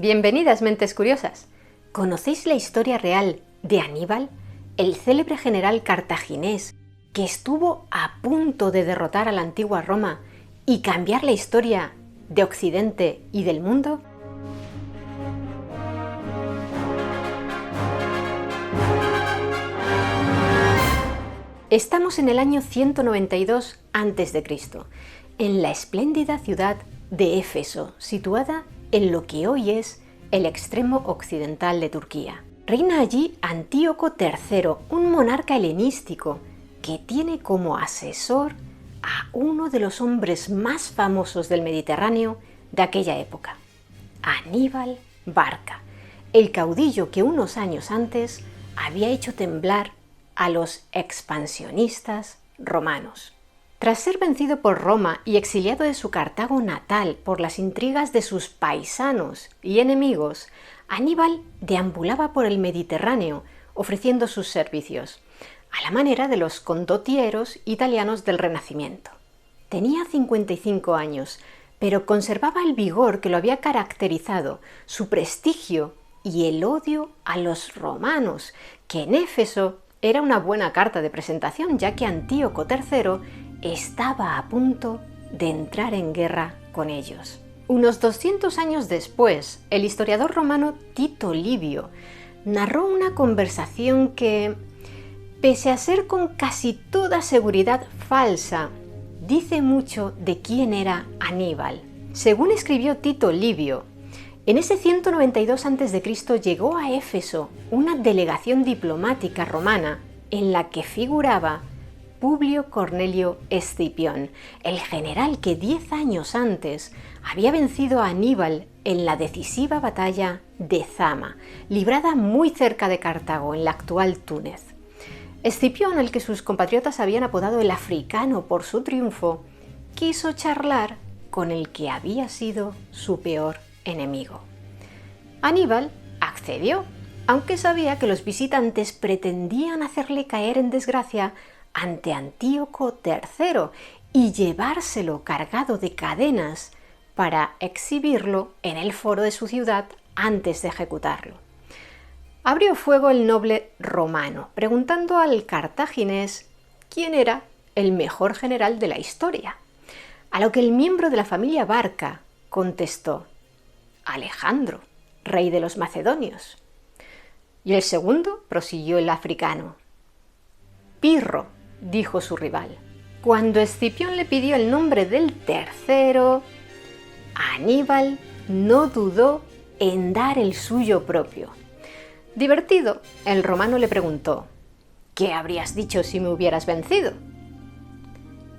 Bienvenidas, mentes curiosas. ¿Conocéis la historia real de Aníbal, el célebre general cartaginés que estuvo a punto de derrotar a la antigua Roma y cambiar la historia de Occidente y del mundo? Estamos en el año 192 a.C., en la espléndida ciudad de Éfeso, situada en lo que hoy es el extremo occidental de Turquía. Reina allí Antíoco III, un monarca helenístico que tiene como asesor a uno de los hombres más famosos del Mediterráneo de aquella época, Aníbal Barca, el caudillo que unos años antes había hecho temblar a los expansionistas romanos. Tras ser vencido por Roma y exiliado de su Cartago natal por las intrigas de sus paisanos y enemigos, Aníbal deambulaba por el Mediterráneo ofreciendo sus servicios, a la manera de los condottieros italianos del Renacimiento. Tenía 55 años, pero conservaba el vigor que lo había caracterizado, su prestigio y el odio a los romanos, que en Éfeso era una buena carta de presentación, ya que Antíoco III estaba a punto de entrar en guerra con ellos. Unos 200 años después, el historiador romano Tito Livio narró una conversación que, pese a ser con casi toda seguridad falsa, dice mucho de quién era Aníbal. Según escribió Tito Livio, en ese 192 a.C. llegó a Éfeso una delegación diplomática romana en la que figuraba Publio Cornelio Escipión, el general que 10 años antes había vencido a Aníbal en la decisiva batalla de Zama, librada muy cerca de Cartago, en la actual Túnez. Escipión, al que sus compatriotas habían apodado el africano por su triunfo, quiso charlar con el que había sido su peor enemigo. Aníbal accedió, aunque sabía que los visitantes pretendían hacerle caer en desgracia ante Antíoco III y llevárselo cargado de cadenas para exhibirlo en el foro de su ciudad antes de ejecutarlo. Abrió fuego el noble romano, preguntando al cartaginés quién era el mejor general de la historia, a lo que el miembro de la familia Barca contestó: Alejandro, rey de los macedonios. Y el segundo, prosiguió el africano. Pirro, dijo su rival. Cuando Escipión le pidió el nombre del tercero, Aníbal no dudó en dar el suyo propio. Divertido, el romano le preguntó: ¿qué habrías dicho si me hubieras vencido?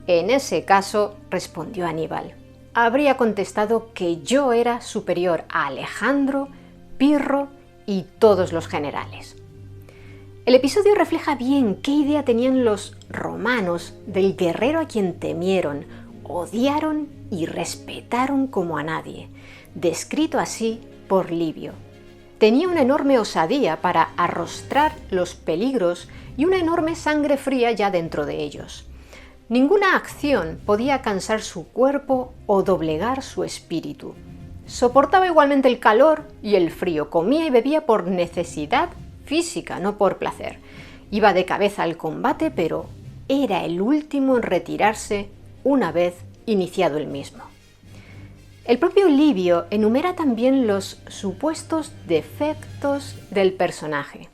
En ese caso, respondió Aníbal, habría contestado que yo era superior a Alejandro, Pirro y todos los generales. El episodio refleja bien qué idea tenían los romanos del guerrero a quien temieron, odiaron y respetaron como a nadie, descrito así por Livio. Tenía una enorme osadía para arrostrar los peligros y una enorme sangre fría ya dentro de ellos. Ninguna acción podía cansar su cuerpo o doblegar su espíritu. Soportaba igualmente el calor y el frío, comía y bebía por necesidad física, no por placer. Iba de cabeza al combate, pero era el último en retirarse una vez iniciado el mismo. El propio Livio enumera también los supuestos defectos del personaje: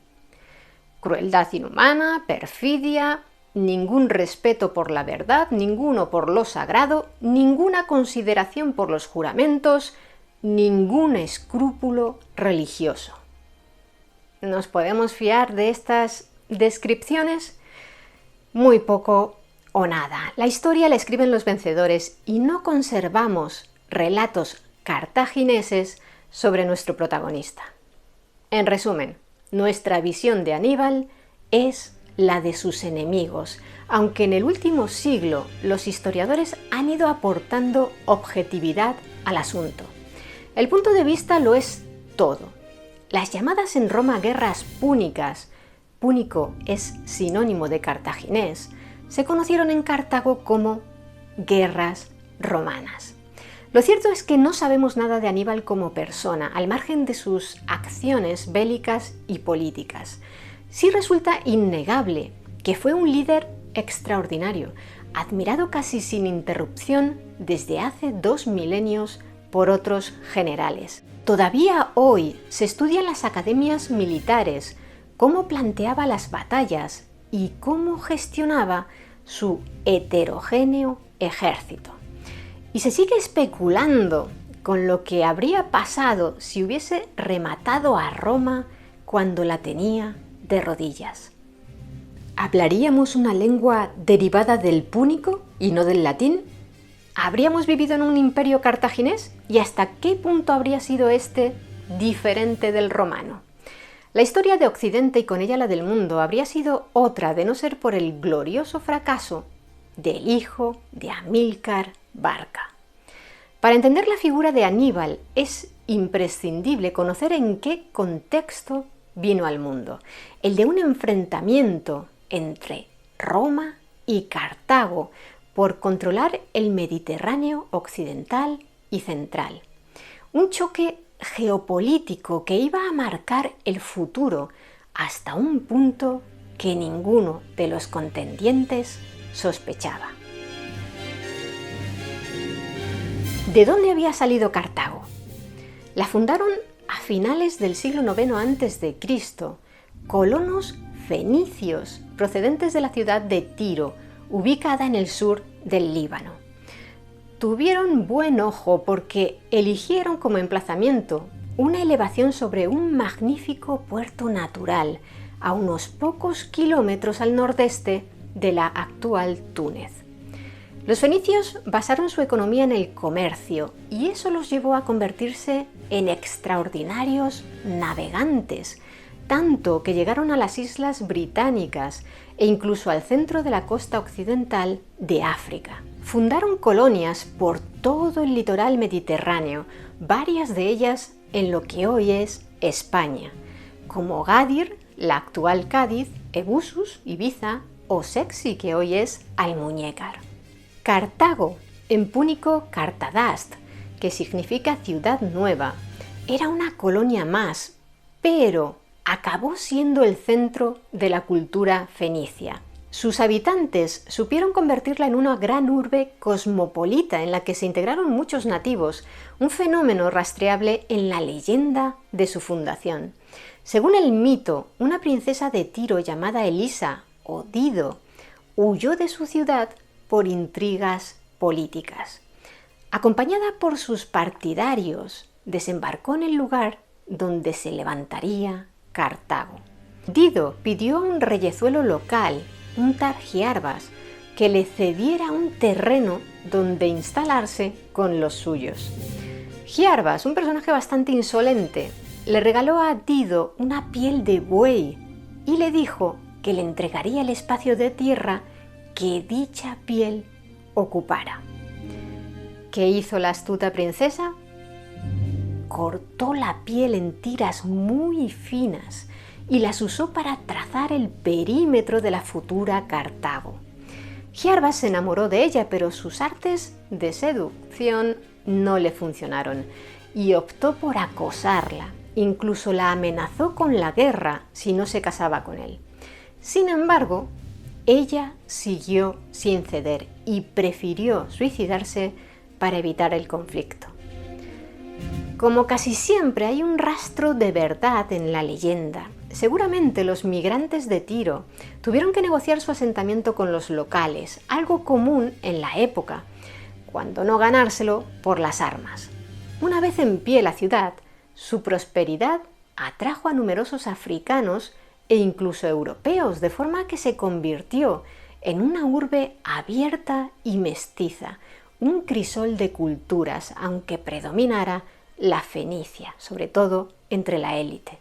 crueldad inhumana, perfidia, ningún respeto por la verdad, ninguno por lo sagrado, ninguna consideración por los juramentos, ningún escrúpulo religioso. ¿Nos podemos fiar de estas descripciones? Muy poco o nada. La historia la escriben los vencedores y no conservamos relatos cartagineses sobre nuestro protagonista. En resumen, nuestra visión de Aníbal es la de sus enemigos, aunque en el último siglo los historiadores han ido aportando objetividad al asunto. El punto de vista lo es todo. Las llamadas en Roma guerras púnicas, púnico es sinónimo de cartaginés, se conocieron en Cartago como guerras romanas. Lo cierto es que no sabemos nada de Aníbal como persona, al margen de sus acciones bélicas y políticas. Sí resulta innegable que fue un líder extraordinario, admirado casi sin interrupción desde hace 2 milenios por otros generales. Todavía hoy se estudia en las academias militares cómo planteaba las batallas y cómo gestionaba su heterogéneo ejército. Y se sigue especulando con lo que habría pasado si hubiese rematado a Roma cuando la tenía de rodillas. ¿Hablaríamos una lengua derivada del púnico y no del latín? ¿Habríamos vivido en un imperio cartaginés? ¿Y hasta qué punto habría sido este diferente del romano? La historia de Occidente y con ella la del mundo habría sido otra de no ser por el glorioso fracaso del hijo de Amílcar Barca. Para entender la figura de Aníbal es imprescindible conocer en qué contexto vino al mundo, el de un enfrentamiento entre Roma y Cartago por controlar el Mediterráneo occidental y central. Un choque geopolítico que iba a marcar el futuro hasta un punto que ninguno de los contendientes sospechaba. ¿De dónde había salido Cartago? La fundaron a finales del siglo IX a.C. colonos fenicios procedentes de la ciudad de Tiro, ubicada en el sur del Líbano. Tuvieron buen ojo porque eligieron como emplazamiento una elevación sobre un magnífico puerto natural a unos pocos kilómetros al nordeste de la actual Túnez. Los fenicios basaron su economía en el comercio y eso los llevó a convertirse en extraordinarios navegantes, tanto que llegaron a las islas británicas e incluso al centro de la costa occidental de África. Fundaron colonias por todo el litoral mediterráneo, varias de ellas en lo que hoy es España, como Gádir, la actual Cádiz, Ebusus, Ibiza o Sexi, que hoy es Almuñécar. Cartago, en púnico Cartadast, que significa ciudad nueva, era una colonia más, pero acabó siendo el centro de la cultura fenicia. Sus habitantes supieron convertirla en una gran urbe cosmopolita en la que se integraron muchos nativos, un fenómeno rastreable en la leyenda de su fundación. Según el mito, una princesa de Tiro llamada Elisa o Dido huyó de su ciudad por intrigas políticas. Acompañada por sus partidarios, desembarcó en el lugar donde se levantaría Cartago. Dido pidió a un reyezuelo local, un tal Giarbas, que le cediera un terreno donde instalarse con los suyos. Giarbas, un personaje bastante insolente, le regaló a Dido una piel de buey y le dijo que le entregaría el espacio de tierra que dicha piel ocupara. ¿Qué hizo la astuta princesa? Cortó la piel en tiras muy finas y las usó para trazar el perímetro de la futura Cartago. Giarbas se enamoró de ella, pero sus artes de seducción no le funcionaron y optó por acosarla. Incluso la amenazó con la guerra si no se casaba con él. Sin embargo, ella siguió sin ceder y prefirió suicidarse para evitar el conflicto. Como casi siempre hay un rastro de verdad en la leyenda. Seguramente los migrantes de Tiro tuvieron que negociar su asentamiento con los locales, algo común en la época, cuando no ganárselo por las armas. Una vez en pie la ciudad, su prosperidad atrajo a numerosos africanos e incluso europeos, de forma que se convirtió en una urbe abierta y mestiza, un crisol de culturas, aunque predominara la fenicia, sobre todo entre la élite.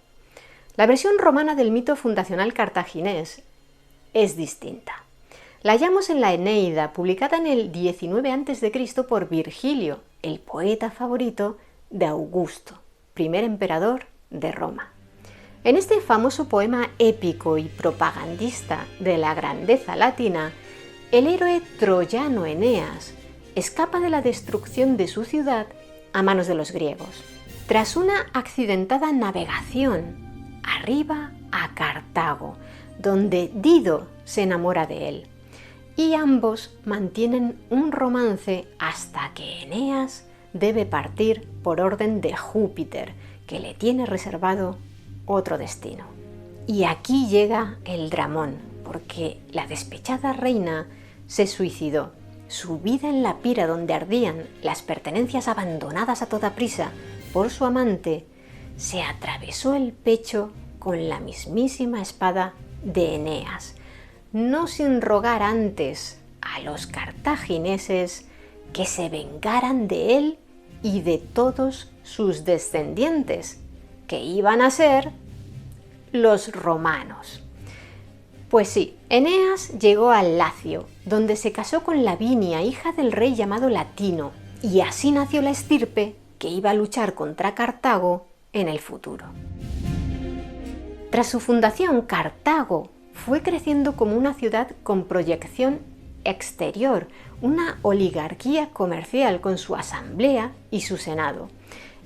La versión romana del mito fundacional cartaginés es distinta. La hallamos en la Eneida, publicada en el 19 a.C. por Virgilio, el poeta favorito de Augusto, primer emperador de Roma. En este famoso poema épico y propagandista de la grandeza latina, el héroe troyano Eneas escapa de la destrucción de su ciudad a manos de los griegos. Tras una accidentada navegación, arriba a Cartago, donde Dido se enamora de él, y ambos mantienen un romance hasta que Eneas debe partir por orden de Júpiter, que le tiene reservado otro destino. Y aquí llega el dramón, porque la despechada reina se suicidó. Su vida en la pira donde ardían las pertenencias abandonadas a toda prisa por su amante, se atravesó el pecho con la mismísima espada de Eneas, no sin rogar antes a los cartagineses que se vengaran de él y de todos sus descendientes, que iban a ser los romanos. Pues sí, Eneas llegó al Lacio, donde se casó con Lavinia, hija del rey llamado Latino, y así nació la estirpe que iba a luchar contra Cartago en el futuro. Tras su fundación, Cartago fue creciendo como una ciudad con proyección exterior, una oligarquía comercial con su asamblea y su senado.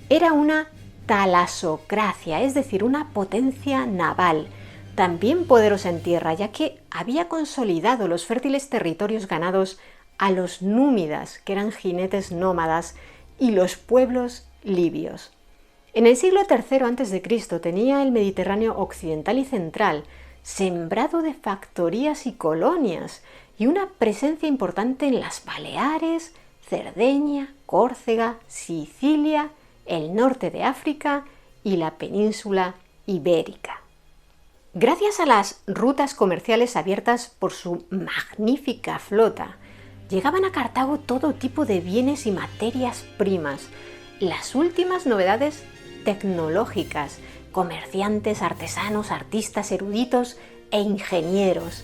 Era una talasocracia, es decir, una potencia naval, también poderosa en tierra, ya que había consolidado los fértiles territorios ganados a los númidas, que eran jinetes nómadas, y los pueblos libios. En el siglo III a.C. tenía el Mediterráneo occidental y central sembrado de factorías y colonias, y una presencia importante en las Baleares, Cerdeña, Córcega, Sicilia, el norte de África y la península ibérica. Gracias a las rutas comerciales abiertas por su magnífica flota, llegaban a Cartago todo tipo de bienes y materias primas, las últimas novedades tecnológicas, comerciantes, artesanos, artistas, eruditos e ingenieros.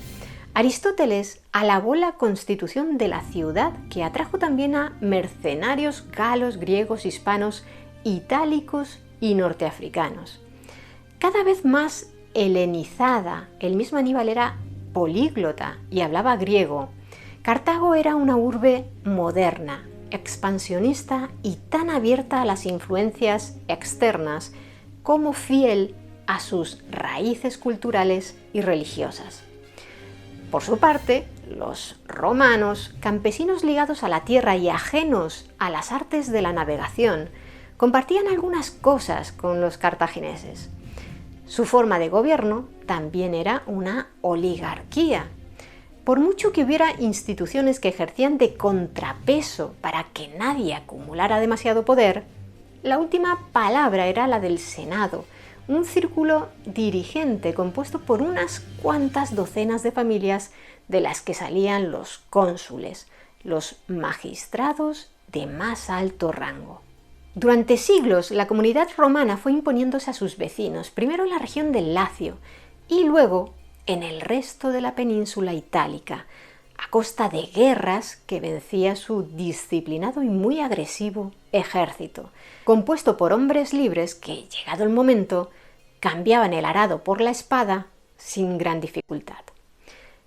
Aristóteles alabó la constitución de la ciudad, que atrajo también a mercenarios galos, griegos, hispanos, itálicos y norteafricanos. Cada vez más helenizada, el mismo Aníbal era políglota y hablaba griego. Cartago era una urbe moderna, expansionista y tan abierta a las influencias externas como fiel a sus raíces culturales y religiosas. Por su parte, los romanos, campesinos ligados a la tierra y ajenos a las artes de la navegación, compartían algunas cosas con los cartagineses. Su forma de gobierno también era una oligarquía. Por mucho que hubiera instituciones que ejercían de contrapeso para que nadie acumulara demasiado poder, la última palabra era la del Senado, un círculo dirigente compuesto por unas cuantas docenas de familias de las que salían los cónsules, los magistrados de más alto rango. Durante siglos, la comunidad romana fue imponiéndose a sus vecinos, primero en la región del Lacio y luego en el resto de la península itálica, a costa de guerras que vencía su disciplinado y muy agresivo ejército, compuesto por hombres libres que, llegado el momento, cambiaban el arado por la espada sin gran dificultad.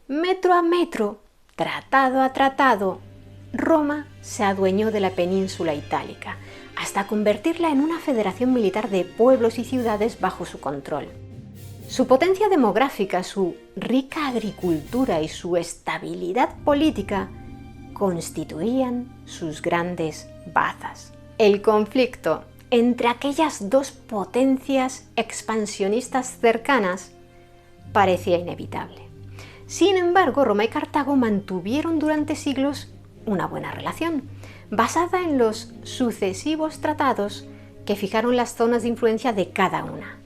Metro a metro, tratado a tratado, Roma se adueñó de la península itálica, hasta convertirla en una federación militar de pueblos y ciudades bajo su control. Su potencia demográfica, su rica agricultura y su estabilidad política constituían sus grandes bazas. El conflicto entre aquellas dos potencias expansionistas cercanas parecía inevitable. Sin embargo, Roma y Cartago mantuvieron durante siglos una buena relación, basada en los sucesivos tratados que fijaron las zonas de influencia de cada una.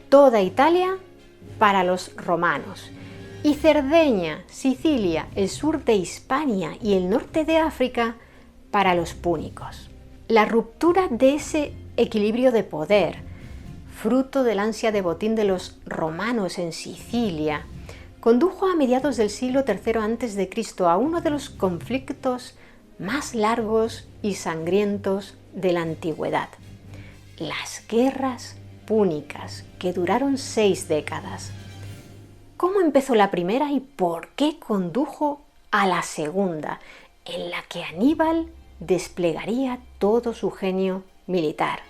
Toda Italia para los romanos, y Cerdeña, Sicilia, el sur de Hispania y el norte de África para los púnicos. La ruptura de ese equilibrio de poder, fruto del ansia de botín de los romanos en Sicilia, condujo a mediados del siglo III a.C. a uno de los conflictos más largos y sangrientos de la antigüedad, las guerras púnicas, que duraron 6 décadas. ¿Cómo empezó la primera y por qué condujo a la segunda? en la que Aníbal desplegaría todo su genio militar.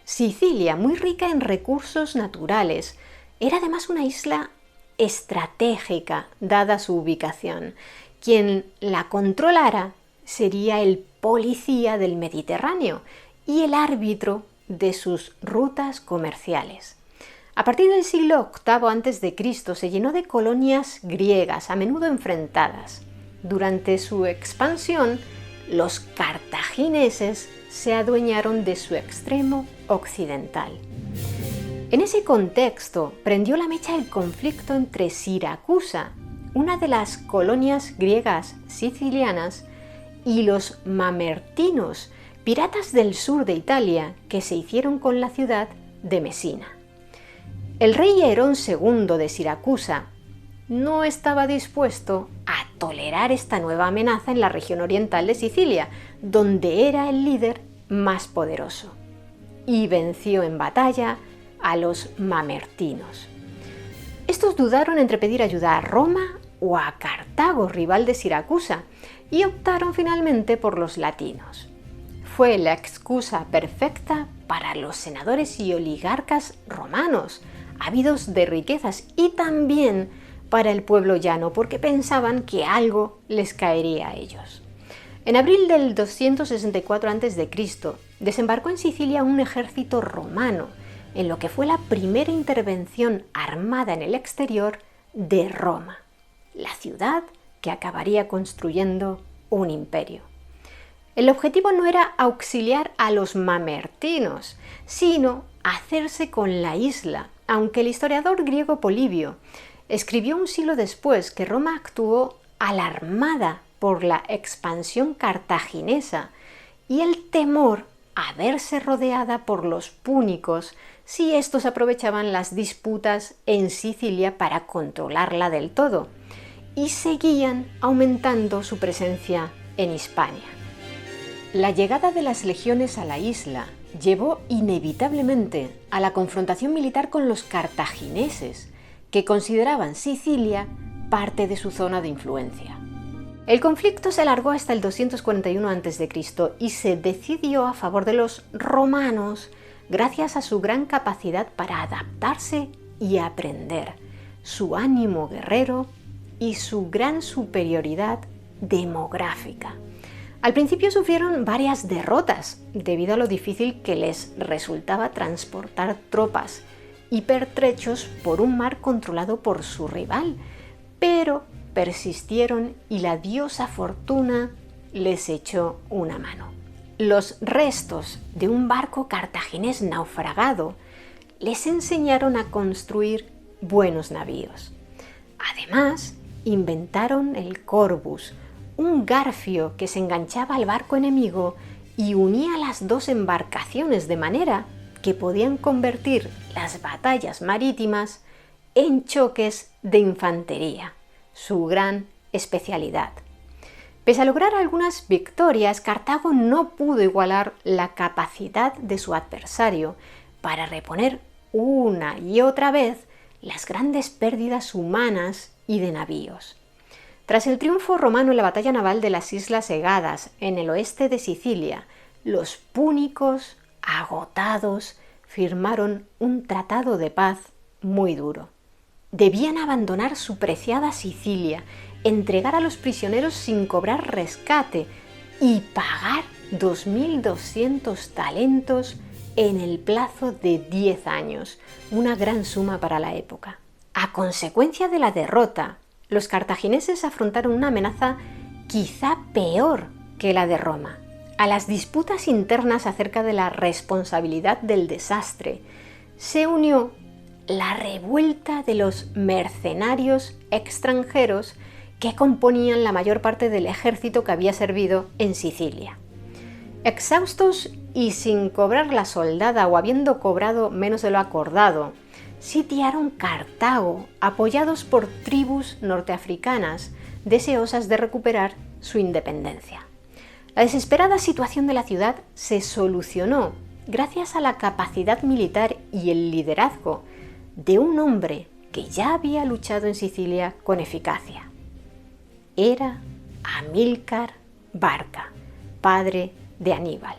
Sicilia, muy rica en recursos naturales, era además una isla estratégica dada su ubicación. Quien la controlara sería el policía del Mediterráneo y el árbitro de sus rutas comerciales. A partir del siglo VIII a.C. se llenó de colonias griegas, a menudo enfrentadas. Durante su expansión, los cartagineses se adueñaron de su extremo occidental. En ese contexto, prendió la mecha el conflicto entre Siracusa, una de las colonias griegas sicilianas, y los mamertinos, piratas del sur de Italia, que se hicieron con la ciudad de Mesina. El rey Herón II de Siracusa no estaba dispuesto a tolerar esta nueva amenaza en la región oriental de Sicilia, donde era el líder más poderoso, y venció en batalla a los mamertinos. Estos dudaron entre pedir ayuda a Roma o a Cartago, rival de Siracusa, y optaron finalmente por los latinos. Fue la excusa perfecta para los senadores y oligarcas romanos, ávidos de riquezas, y también para el pueblo llano, porque pensaban que algo les caería a ellos. En abril del 264 a.C. desembarcó en Sicilia un ejército romano, en lo que fue la primera intervención armada en el exterior de Roma, la ciudad que acabaría construyendo un imperio. El objetivo no era auxiliar a los mamertinos, sino hacerse con la isla, aunque el historiador griego Polibio escribió un siglo después que Roma actuó alarmada por la expansión cartaginesa y el temor a verse rodeada por los púnicos si estos aprovechaban las disputas en Sicilia para controlarla del todo, y seguían aumentando su presencia en Hispania. La llegada de las legiones a la isla llevó inevitablemente a la confrontación militar con los cartagineses, que consideraban Sicilia parte de su zona de influencia. El conflicto se alargó hasta el 241 a.C. y se decidió a favor de los romanos gracias a su gran capacidad para adaptarse y aprender, su ánimo guerrero y su gran superioridad demográfica. Al principio sufrieron varias derrotas debido a lo difícil que les resultaba transportar tropas y pertrechos por un mar controlado por su rival, pero persistieron y la diosa Fortuna les echó una mano. Los restos de un barco cartaginés naufragado les enseñaron a construir buenos navíos. Además, inventaron el corbus, un garfio que se enganchaba al barco enemigo y unía las dos embarcaciones de manera que podían convertir las batallas marítimas en choques de infantería, su gran especialidad. Pese a lograr algunas victorias, Cartago no pudo igualar la capacidad de su adversario para reponer una y otra vez las grandes pérdidas humanas y de navíos. Tras el triunfo romano en la batalla naval de las Islas Egadas, en el oeste de Sicilia, los púnicos, agotados, firmaron un tratado de paz muy duro. Debían abandonar su preciada Sicilia, entregar a los prisioneros sin cobrar rescate y pagar 2.200 talentos en el plazo de 10 años, una gran suma para la época. A consecuencia de la derrota, los cartagineses afrontaron una amenaza quizá peor que la de Roma. A las disputas internas acerca de la responsabilidad del desastre se unió la revuelta de los mercenarios extranjeros que componían la mayor parte del ejército que había servido en Sicilia. Exhaustos y sin cobrar la soldada o habiendo cobrado menos de lo acordado, sitiaron Cartago, apoyados por tribus norteafricanas deseosas de recuperar su independencia. La desesperada situación de la ciudad se solucionó gracias a la capacidad militar y el liderazgo de un hombre que ya había luchado en Sicilia con eficacia. Era Amílcar Barca, padre de Aníbal.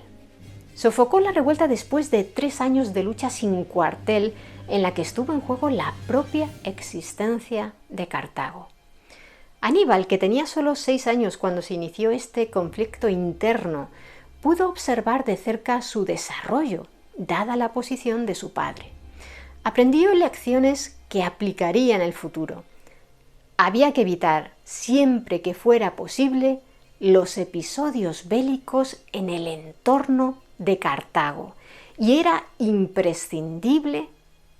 Sofocó la revuelta después de 3 años de lucha sin cuartel en la que estuvo en juego la propia existencia de Cartago. Aníbal, que tenía solo 6 años cuando se inició este conflicto interno, pudo observar de cerca su desarrollo, dada la posición de su padre. Aprendió lecciones que aplicaría en el futuro. Había que evitar, siempre que fuera posible, los episodios bélicos en el entorno de Cartago, y era imprescindible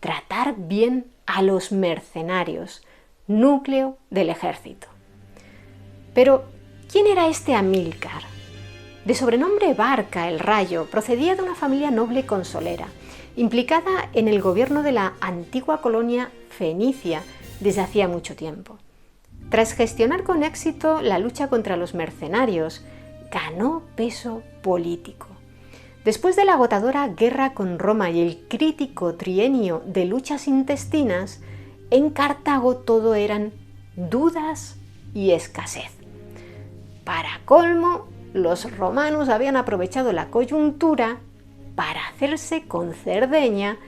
tratar bien a los mercenarios, núcleo del ejército. Pero, ¿quién era este Amílcar? De sobrenombre Barca el Rayo, procedía de una familia noble consolera, implicada en el gobierno de la antigua colonia fenicia desde hacía mucho tiempo. Tras gestionar con éxito la lucha contra los mercenarios, ganó peso político. Después de la agotadora guerra con Roma y el crítico trienio de luchas intestinas, en Cartago todo eran dudas y escasez. Para colmo, los romanos habían aprovechado la coyuntura para hacerse con Cerdeña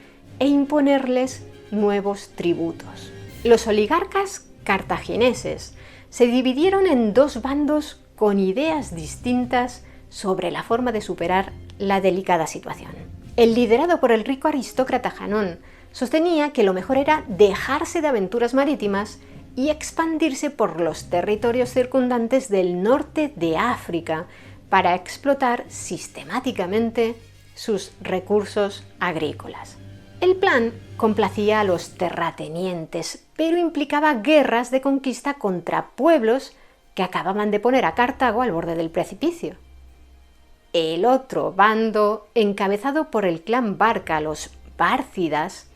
e imponerles nuevos tributos. Los oligarcas cartagineses se dividieron en 2 bandos con ideas distintas sobre la forma de superar la delicada situación. El liderado por el rico aristócrata Janón sostenía que lo mejor era dejarse de aventuras marítimas y expandirse por los territorios circundantes del norte de África para explotar sistemáticamente sus recursos agrícolas. El plan complacía a los terratenientes, pero implicaba guerras de conquista contra pueblos que acababan de poner a Cartago al borde del precipicio. El otro bando, encabezado por el clan Barca, los Bárcidas,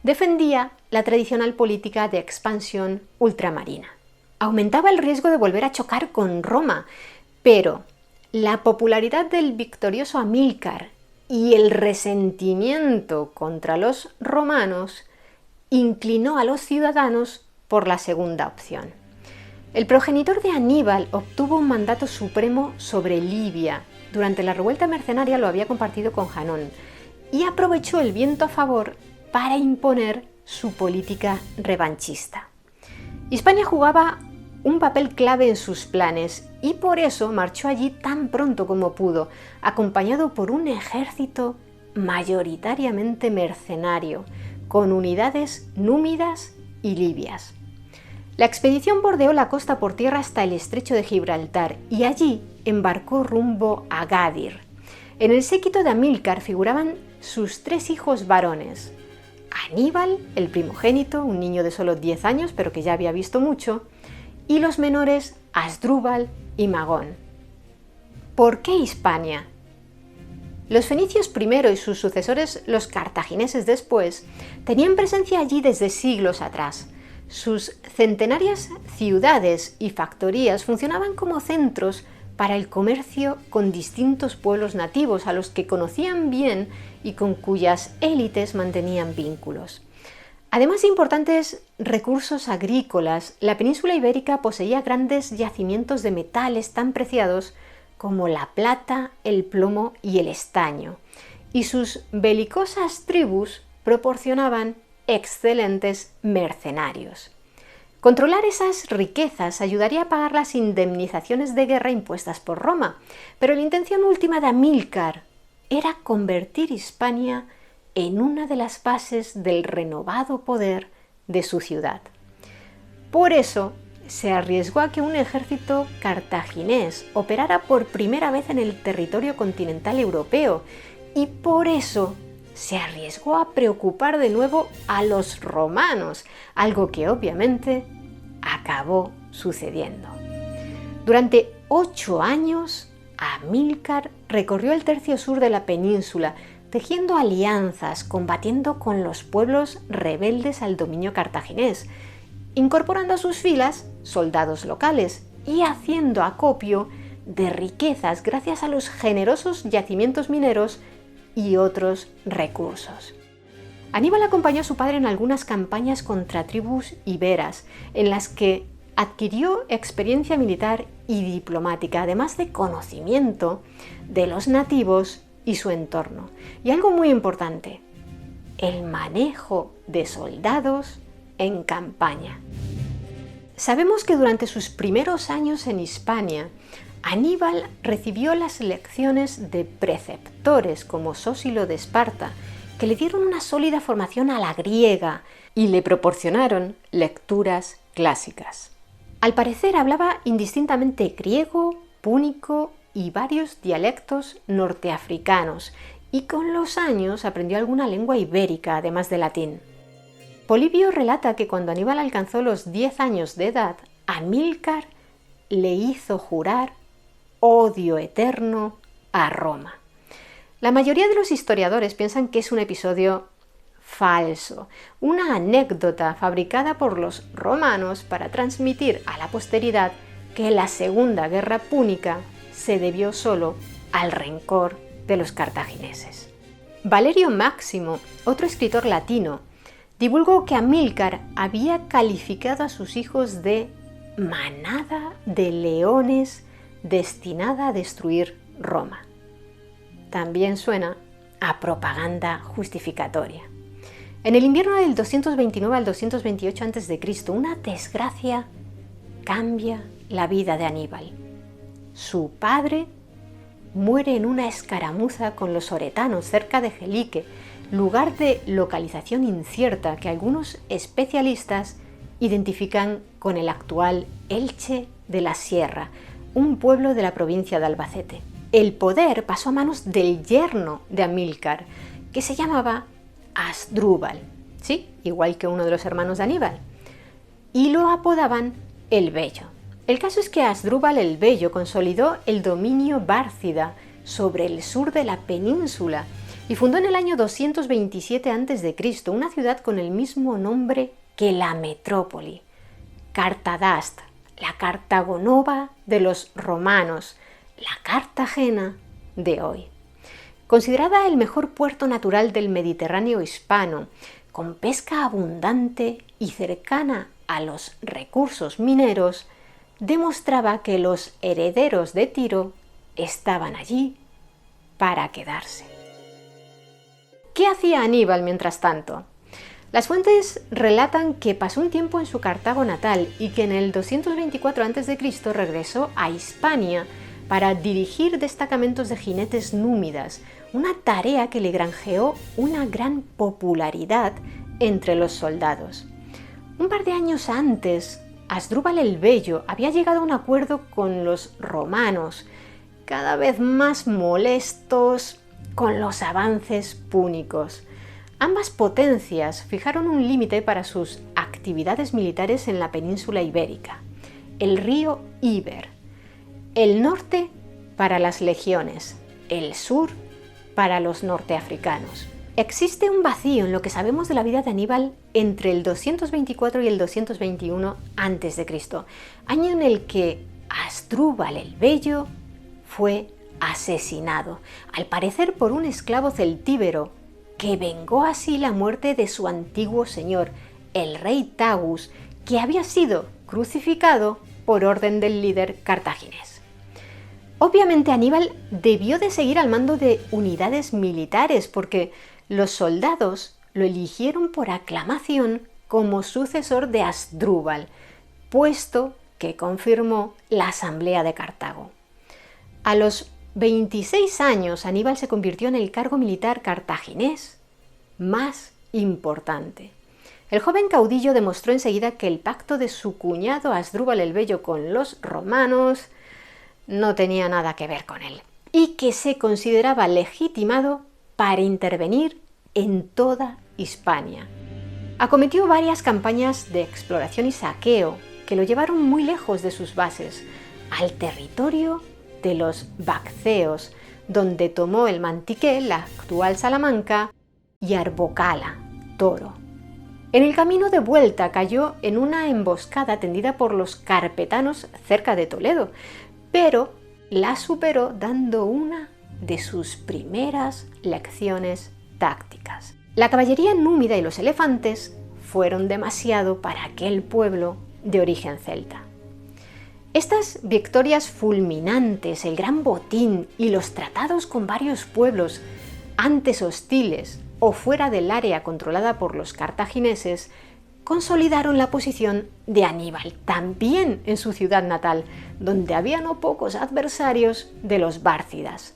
defendía la tradicional política de expansión ultramarina. Aumentaba el riesgo de volver a chocar con Roma, pero la popularidad del victorioso Amílcar y el resentimiento contra los romanos inclinó a los ciudadanos por la segunda opción. El progenitor de Aníbal obtuvo un mandato supremo sobre Libia. Durante la revuelta mercenaria lo había compartido con Janón y aprovechó el viento a favor para imponer su política revanchista. Hispania jugaba un papel clave en sus planes y por eso marchó allí tan pronto como pudo, acompañado por un ejército mayoritariamente mercenario, con unidades númidas y libias. La expedición bordeó la costa por tierra hasta el estrecho de Gibraltar y allí embarcó rumbo a Gadir. En el séquito de Amílcar figuraban sus 3 hijos varones: Aníbal, el primogénito, un niño de solo 10 años pero que ya había visto mucho, y los menores Asdrúbal y Magón. ¿Por qué Hispania? Los fenicios primero y sus sucesores, los cartagineses después, tenían presencia allí desde siglos atrás. Sus centenarias ciudades y factorías funcionaban como centros para el comercio con distintos pueblos nativos a los que conocían bien y con cuyas élites mantenían vínculos. Además de importantes recursos agrícolas, la península ibérica poseía grandes yacimientos de metales tan preciados como la plata, el plomo y el estaño, y sus belicosas tribus proporcionaban excelentes mercenarios. Controlar esas riquezas ayudaría a pagar las indemnizaciones de guerra impuestas por Roma, pero la intención última de Amílcar era convertir Hispania en una de las bases del renovado poder de su ciudad. Por eso se arriesgó a que un ejército cartaginés operara por primera vez en el territorio continental europeo y por eso se arriesgó a preocupar de nuevo a los romanos, algo que obviamente acabó sucediendo. Durante 8 años, Amílcar recorrió el tercio sur de la península, tejiendo alianzas, combatiendo con los pueblos rebeldes al dominio cartaginés, incorporando a sus filas soldados locales y haciendo acopio de riquezas gracias a los generosos yacimientos mineros y otros recursos. Aníbal acompañó a su padre en algunas campañas contra tribus iberas, en las que adquirió experiencia militar y diplomática, además de conocimiento de los nativos y su entorno. Y algo muy importante, el manejo de soldados en campaña. Sabemos que durante sus primeros años en Hispania, Aníbal recibió las lecciones de preceptores como Sósilo de Esparta, que le dieron una sólida formación a la griega y le proporcionaron lecturas clásicas. Al parecer hablaba indistintamente griego, púnico y varios dialectos norteafricanos, y con los años aprendió alguna lengua ibérica, además de latín. Polibio relata que cuando Aníbal alcanzó los 10 años de edad, Amílcar le hizo jurar odio eterno a Roma. La mayoría de los historiadores piensan que es un episodio falso, una anécdota fabricada por los romanos para transmitir a la posteridad que la Segunda Guerra Púnica se debió solo al rencor de los cartagineses. Valerio Máximo, otro escritor latino, divulgó que Amílcar había calificado a sus hijos de manada de leones destinada a destruir Roma. También suena a propaganda justificatoria. En el invierno del 229 al 228 a.C., una desgracia cambia la vida de Aníbal. Su padre muere en una escaramuza con los oretanos cerca de Gelique, lugar de localización incierta que algunos especialistas identifican con el actual Elche de la Sierra, un pueblo de la provincia de Albacete. El poder pasó a manos del yerno de Amílcar, que se llamaba Asdrúbal, ¿sí? Igual que uno de los hermanos de Aníbal, y lo apodaban el Bello. El caso es que Asdrúbal el Bello consolidó el dominio bárcida sobre el sur de la península y fundó en el año 227 a.C. una ciudad con el mismo nombre que la metrópoli, Cartadast, la Cartagonova de los romanos, la Cartagena de hoy. Considerada el mejor puerto natural del Mediterráneo hispano, con pesca abundante y cercana a los recursos mineros, demostraba que los herederos de Tiro estaban allí para quedarse. ¿Qué hacía Aníbal mientras tanto? Las fuentes relatan que pasó un tiempo en su Cartago natal y que en el 224 a.C. regresó a Hispania para dirigir destacamentos de jinetes númidas, una tarea que le granjeó una gran popularidad entre los soldados. Un par de años antes, Asdrúbal el Bello había llegado a un acuerdo con los romanos, cada vez más molestos con los avances púnicos. Ambas potencias fijaron un límite para sus actividades militares en la península ibérica, el río Iber, el norte para las legiones, el sur para los norteafricanos. Existe un vacío en lo que sabemos de la vida de Aníbal entre el 224 y el 221 a.C., año en el que Asdrúbal el Bello fue asesinado, al parecer por un esclavo celtíbero, que vengó así la muerte de su antiguo señor, el rey Tagus, que había sido crucificado por orden del líder cartaginés. Obviamente Aníbal debió de seguir al mando de unidades militares porque los soldados lo eligieron por aclamación como sucesor de Asdrúbal, puesto que confirmó la Asamblea de Cartago. A los 26 años Aníbal se convirtió en el cargo militar cartaginés más importante. El joven caudillo demostró enseguida que el pacto de su cuñado Asdrúbal el Bello con los romanos no tenía nada que ver con él y que se consideraba legitimado para intervenir en toda Hispania. Acometió varias campañas de exploración y saqueo que lo llevaron muy lejos de sus bases, al territorio de los Bacceos, donde tomó el Mantiqué, la actual Salamanca, y Arbocala, Toro. En el camino de vuelta cayó en una emboscada tendida por los carpetanos cerca de Toledo, pero la superó dando una de sus primeras lecciones tácticas. La caballería númida y los elefantes fueron demasiado para aquel pueblo de origen celta. Estas victorias fulminantes, el gran botín y los tratados con varios pueblos antes hostiles o fuera del área controlada por los cartagineses consolidaron la posición de Aníbal, también en su ciudad natal, donde había no pocos adversarios de los bárcidas.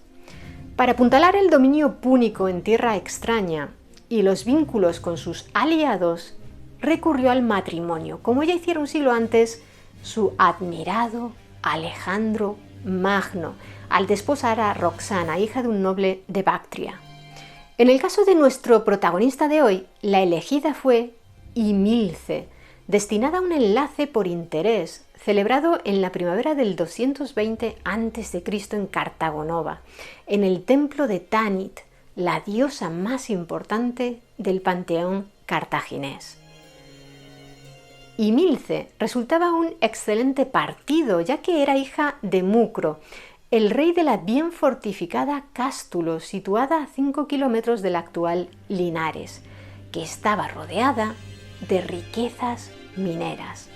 Para apuntalar el dominio púnico en tierra extraña y los vínculos con sus aliados, recurrió al matrimonio, como ya hiciera un siglo antes su admirado Alejandro Magno, al desposar a Roxana, hija de un noble de Bactria. En el caso de nuestro protagonista de hoy, la elegida fue Himilce, destinada a un enlace por interés, celebrado en la primavera del 220 a.C. en Cartago Nova, en el templo de Tanit, la diosa más importante del panteón cartaginés. Himilce resultaba un excelente partido, ya que era hija de Mucro, el rey de la bien fortificada Cástulo, situada a 5 kilómetros del actual Linares, que estaba rodeada de riquezas mineras.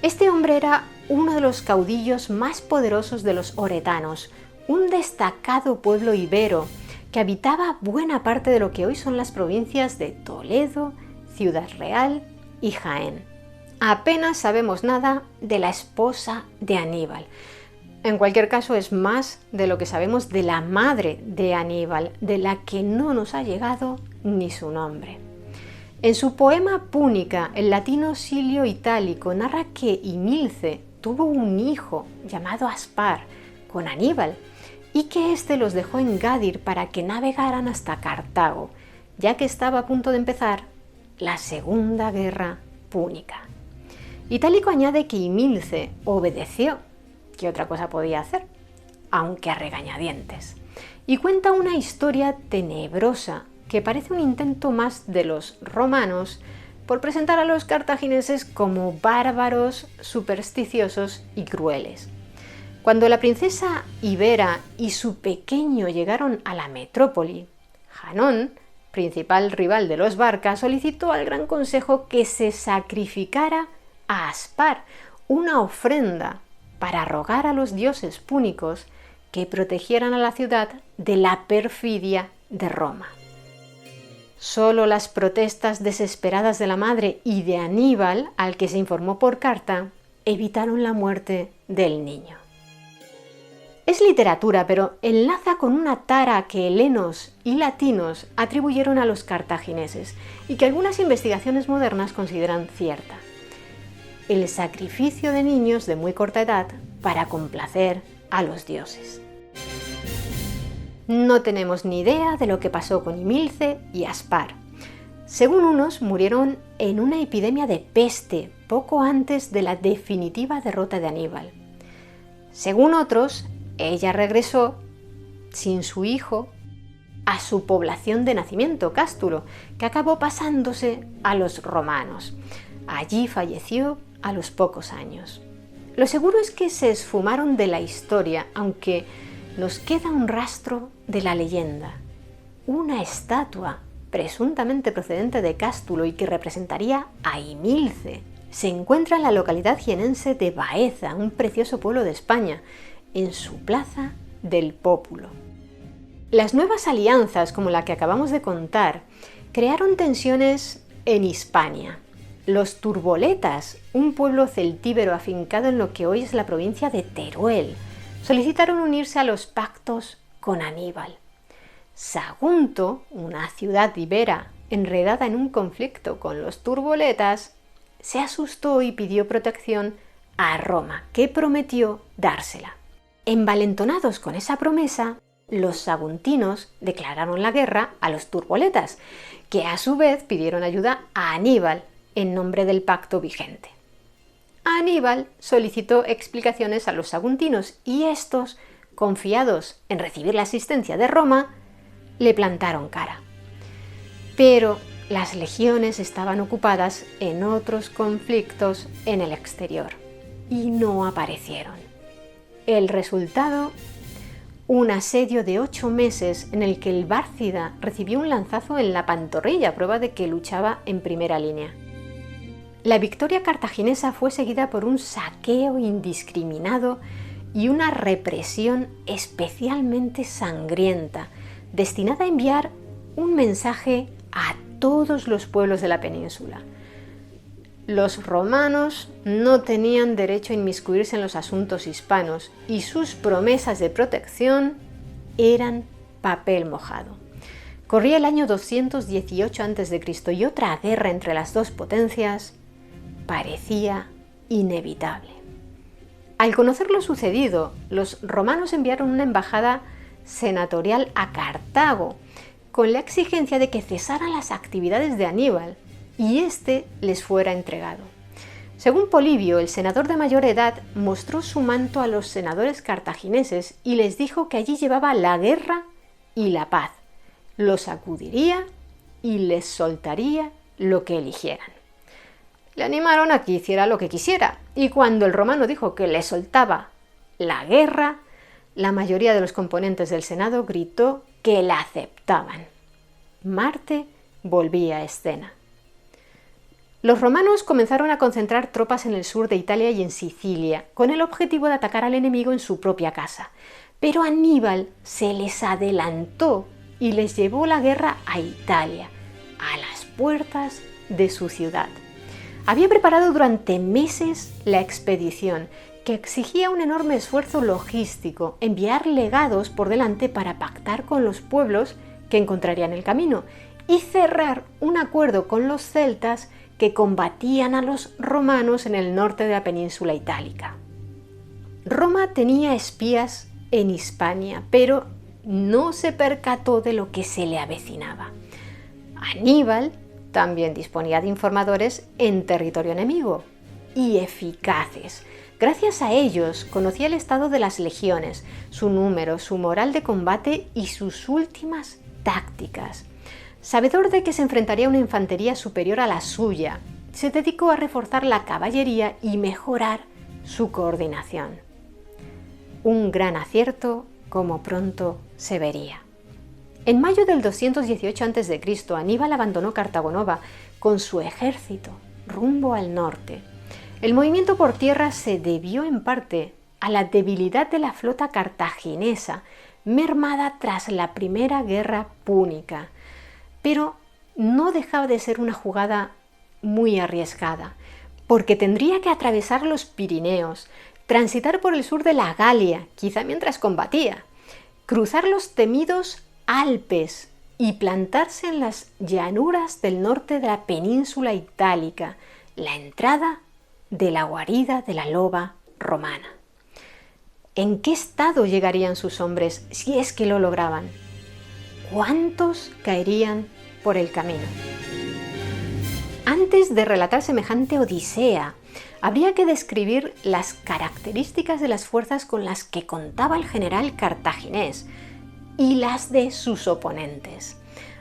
Este hombre era uno de los caudillos más poderosos de los oretanos, un destacado pueblo ibero que habitaba buena parte de lo que hoy son las provincias de Toledo, Ciudad Real y Jaén. Apenas sabemos nada de la esposa de Aníbal. En cualquier caso, es más de lo que sabemos de la madre de Aníbal, de la que no nos ha llegado ni su nombre. En su poema Púnica, el latino Silio Itálico narra que Himilce tuvo un hijo llamado Aspar con Aníbal y que éste los dejó en Gadir para que navegaran hasta Cartago, ya que estaba a punto de empezar la Segunda Guerra Púnica. Itálico añade que Himilce obedeció, ¿qué otra cosa podía hacer? Aunque a regañadientes. Y cuenta una historia tenebrosa que parece un intento más de los romanos por presentar a los cartagineses como bárbaros, supersticiosos y crueles. Cuando la princesa Ibera y su pequeño llegaron a la metrópoli, Janón, principal rival de los Barca, solicitó al Gran Consejo que se sacrificara a Aspar, una ofrenda para rogar a los dioses púnicos que protegieran a la ciudad de la perfidia de Roma. Solo las protestas desesperadas de la madre y de Aníbal, al que se informó por carta, evitaron la muerte del niño. Es literatura, pero enlaza con una tara que helenos y latinos atribuyeron a los cartagineses y que algunas investigaciones modernas consideran cierta: el sacrificio de niños de muy corta edad para complacer a los dioses. No tenemos ni idea de lo que pasó con Himilce y Aspar. Según unos, murieron en una epidemia de peste poco antes de la definitiva derrota de Aníbal. Según otros, ella regresó sin su hijo a su población de nacimiento, Cástulo, que acabó pasándose a los romanos. Allí falleció a los pocos años. Lo seguro es que se esfumaron de la historia, aunque nos queda un rastro de la leyenda. Una estatua presuntamente procedente de Cástulo y que representaría a Himilce se encuentra en la localidad jienense de Baeza, un precioso pueblo de España, en su plaza del Pópulo. Las nuevas alianzas, como la que acabamos de contar, crearon tensiones en Hispania. Los turboletas, un pueblo celtíbero afincado en lo que hoy es la provincia de Teruel, solicitaron unirse a los pactos con Aníbal. Sagunto, una ciudad ibera enredada en un conflicto con los turboletas, se asustó y pidió protección a Roma, que prometió dársela. Envalentonados con esa promesa, los saguntinos declararon la guerra a los turboletas, que a su vez pidieron ayuda a Aníbal en nombre del pacto vigente. Aníbal solicitó explicaciones a los saguntinos y estos, confiados en recibir la asistencia de Roma, le plantaron cara. Pero las legiones estaban ocupadas en otros conflictos en el exterior y no aparecieron. El resultado: un asedio de 8 meses en el que el bárcida recibió un lanzazo en la pantorrilla, prueba de que luchaba en primera línea. La victoria cartaginesa fue seguida por un saqueo indiscriminado y una represión especialmente sangrienta, destinada a enviar un mensaje a todos los pueblos de la península. Los romanos no tenían derecho a inmiscuirse en los asuntos hispanos y sus promesas de protección eran papel mojado. Corría el año 218 a.C. y otra guerra entre las dos potencias parecía inevitable. Al conocer lo sucedido, los romanos enviaron una embajada senatorial a Cartago con la exigencia de que cesaran las actividades de Aníbal y éste les fuera entregado. Según Polibio, el senador de mayor edad mostró su manto a los senadores cartagineses y les dijo que allí llevaba la guerra y la paz, los sacudiría y les soltaría lo que eligieran. Le animaron a que hiciera lo que quisiera, y cuando el romano dijo que le soltaba la guerra, la mayoría de los componentes del Senado gritó que la aceptaban. Marte volvía a escena. Los romanos comenzaron a concentrar tropas en el sur de Italia y en Sicilia, con el objetivo de atacar al enemigo en su propia casa. Pero Aníbal se les adelantó y les llevó la guerra a Italia, a las puertas de su ciudad. Había preparado durante meses la expedición, que exigía un enorme esfuerzo logístico, enviar legados por delante para pactar con los pueblos que encontrarían el camino y cerrar un acuerdo con los celtas que combatían a los romanos en el norte de la península itálica. Roma tenía espías en Hispania, pero no se percató de lo que se le avecinaba. Aníbal también disponía de informadores en territorio enemigo, y eficaces. Gracias a ellos conocía el estado de las legiones, su número, su moral de combate y sus últimas tácticas. Sabedor de que se enfrentaría a una infantería superior a la suya, se dedicó a reforzar la caballería y mejorar su coordinación. Un gran acierto, como pronto se vería. En mayo del 218 a.C., Aníbal abandonó Cartago Nova con su ejército rumbo al norte. El movimiento por tierra se debió en parte a la debilidad de la flota cartaginesa, mermada tras la Primera Guerra Púnica. Pero no dejaba de ser una jugada muy arriesgada, porque tendría que atravesar los Pirineos, transitar por el sur de la Galia, quizá mientras combatía, cruzar los temidos Alpes y plantarse en las llanuras del norte de la península itálica, la entrada de la guarida de la loba romana. ¿En qué estado llegarían sus hombres si es que lo lograban? ¿Cuántos caerían por el camino? Antes de relatar semejante odisea, habría que describir las características de las fuerzas con las que contaba el general cartaginés y las de sus oponentes.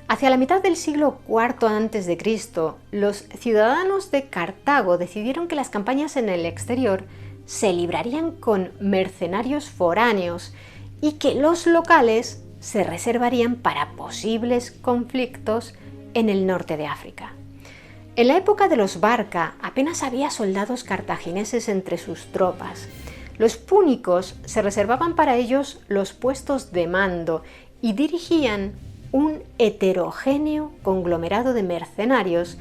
Hacia la mitad del siglo IV a.C., los ciudadanos de Cartago decidieron que las campañas en el exterior se librarían con mercenarios foráneos y que los locales se reservarían para posibles conflictos en el norte de África. En la época de los Barca apenas había soldados cartagineses entre sus tropas. Los púnicos se reservaban para ellos los puestos de mando y dirigían un heterogéneo conglomerado de mercenarios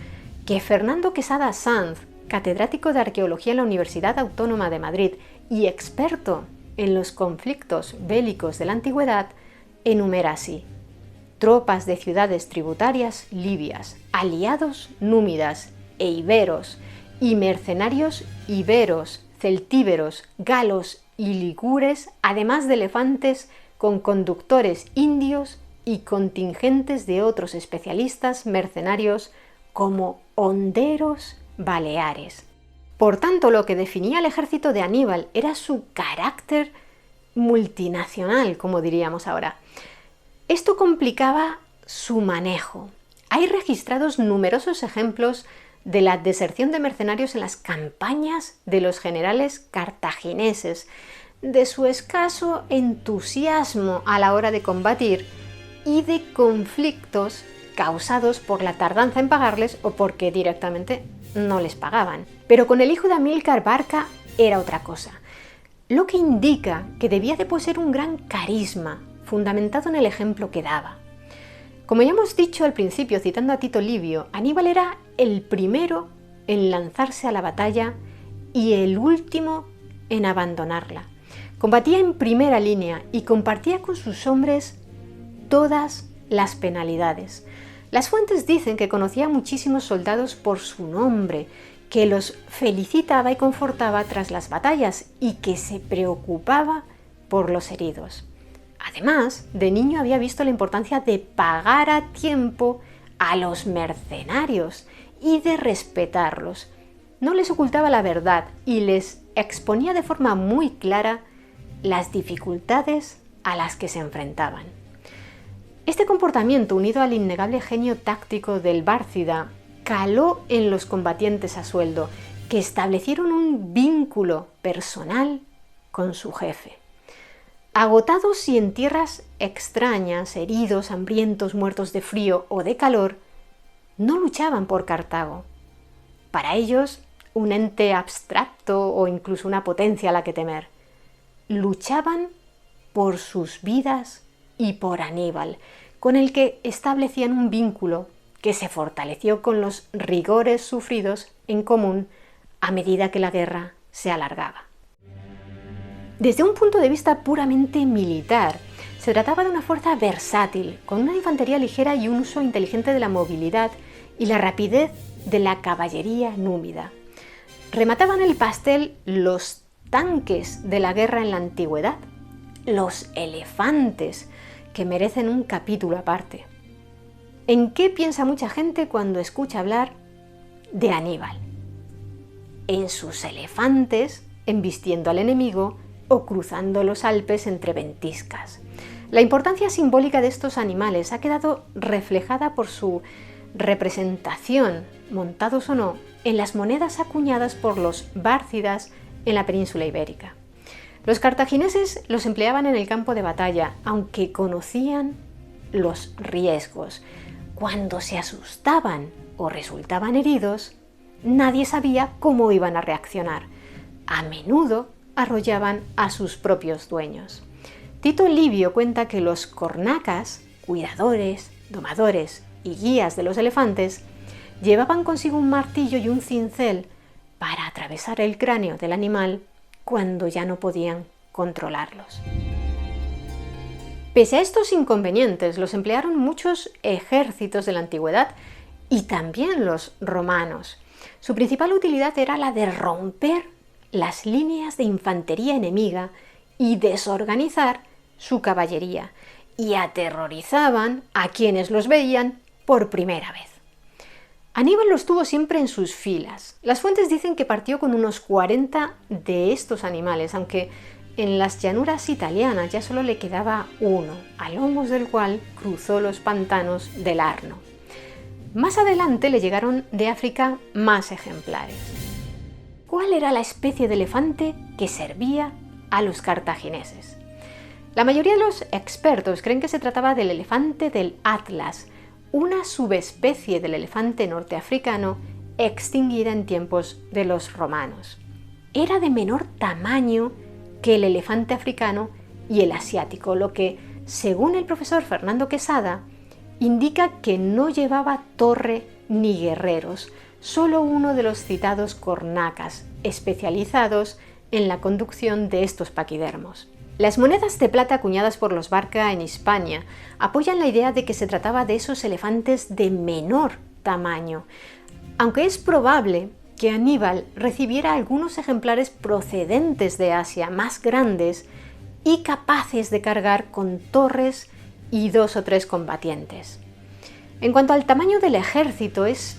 que Fernando Quesada Sanz, catedrático de Arqueología en la Universidad Autónoma de Madrid y experto en los conflictos bélicos de la antigüedad, enumera así: tropas de ciudades tributarias libias, aliados númidas e iberos, y mercenarios iberos, celtíberos, galos y ligures, además de elefantes con conductores indios y contingentes de otros especialistas mercenarios como honderos baleares. Por tanto, lo que definía al ejército de Aníbal era su carácter multinacional, como diríamos ahora. Esto complicaba su manejo. Hay registrados numerosos ejemplos de la deserción de mercenarios en las campañas de los generales cartagineses, de su escaso entusiasmo a la hora de combatir y de conflictos causados por la tardanza en pagarles o porque directamente no les pagaban. Pero con el hijo de Amílcar Barca era otra cosa, lo que indica que debía de poseer un gran carisma, fundamentado en el ejemplo que daba. Como ya hemos dicho al principio, citando a Tito Livio, Aníbal era el primero en lanzarse a la batalla y el último en abandonarla. Combatía en primera línea y compartía con sus hombres todas las penalidades. Las fuentes dicen que conocía a muchísimos soldados por su nombre, que los felicitaba y confortaba tras las batallas y que se preocupaba por los heridos. Además, de niño había visto la importancia de pagar a tiempo a los mercenarios y de respetarlos. No les ocultaba la verdad y les exponía de forma muy clara las dificultades a las que se enfrentaban. Este comportamiento, unido al innegable genio táctico del Bárcida, caló en los combatientes a sueldo, que establecieron un vínculo personal con su jefe. Agotados y en tierras extrañas, heridos, hambrientos, muertos de frío o de calor, no luchaban por Cartago. Para ellos, un ente abstracto o incluso una potencia a la que temer. Luchaban por sus vidas y por Aníbal, con el que establecían un vínculo que se fortaleció con los rigores sufridos en común a medida que la guerra se alargaba. Desde un punto de vista puramente militar, se trataba de una fuerza versátil, con una infantería ligera y un uso inteligente de la movilidad y la rapidez de la caballería númida. Remataban el pastel los tanques de la guerra en la antigüedad, los elefantes, que merecen un capítulo aparte. ¿En qué piensa mucha gente cuando escucha hablar de Aníbal? En sus elefantes embistiendo al enemigo o cruzando los Alpes entre ventiscas. La importancia simbólica de estos animales ha quedado reflejada por su representación, montados o no, en las monedas acuñadas por los bárcidas en la península ibérica. Los cartagineses los empleaban en el campo de batalla, aunque conocían los riesgos. Cuando se asustaban o resultaban heridos, nadie sabía cómo iban a reaccionar. A menudo arrollaban a sus propios dueños. Tito Livio cuenta que los cornacas, cuidadores, domadores y guías de los elefantes, llevaban consigo un martillo y un cincel para atravesar el cráneo del animal cuando ya no podían controlarlos. Pese a estos inconvenientes, los emplearon muchos ejércitos de la antigüedad y también los romanos. Su principal utilidad era la de romper las líneas de infantería enemiga y desorganizar su caballería, y aterrorizaban a quienes los veían por primera vez. Aníbal los tuvo siempre en sus filas. Las fuentes dicen que partió con unos 40 de estos animales, aunque en las llanuras italianas ya solo le quedaba uno, a lomos del cual cruzó los pantanos del Arno. Más adelante le llegaron de África más ejemplares. ¿Cuál era la especie de elefante que servía a los cartagineses? La mayoría de los expertos creen que se trataba del elefante del Atlas, una subespecie del elefante norteafricano extinguida en tiempos de los romanos. Era de menor tamaño que el elefante africano y el asiático, lo que, según el profesor Fernando Quesada, indica que no llevaba torre ni guerreros, solo uno de los citados cornacas, especializados en la conducción de estos paquidermos. Las monedas de plata acuñadas por los Barca en Hispania apoyan la idea de que se trataba de esos elefantes de menor tamaño, aunque es probable que Aníbal recibiera algunos ejemplares procedentes de Asia más grandes y capaces de cargar con torres y 2 o 3 combatientes. En cuanto al tamaño del ejército, es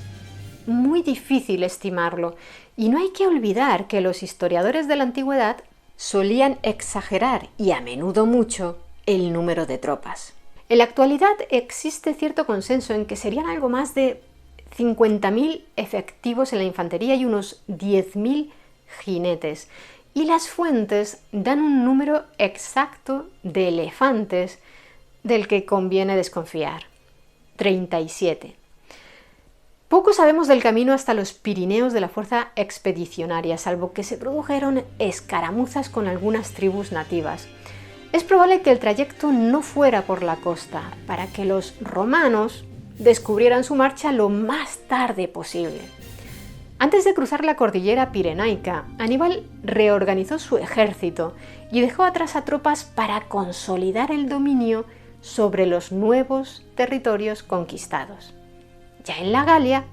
muy difícil estimarlo, y no hay que olvidar que los historiadores de la antigüedad solían exagerar, y a menudo mucho, el número de tropas. En la actualidad existe cierto consenso en que serían algo más de 50.000 efectivos en la infantería y unos 10.000 jinetes, y las fuentes dan un número exacto de elefantes del que conviene desconfiar. 37. Poco sabemos del camino hasta los Pirineos de la fuerza expedicionaria, salvo que se produjeron escaramuzas con algunas tribus nativas. Es probable que el trayecto no fuera por la costa, para que los romanos descubrieran su marcha lo más tarde posible. Antes de cruzar la cordillera pirenaica, Aníbal reorganizó su ejército y dejó atrás a tropas para consolidar el dominio sobre los nuevos territorios conquistados. Ya en la Galia,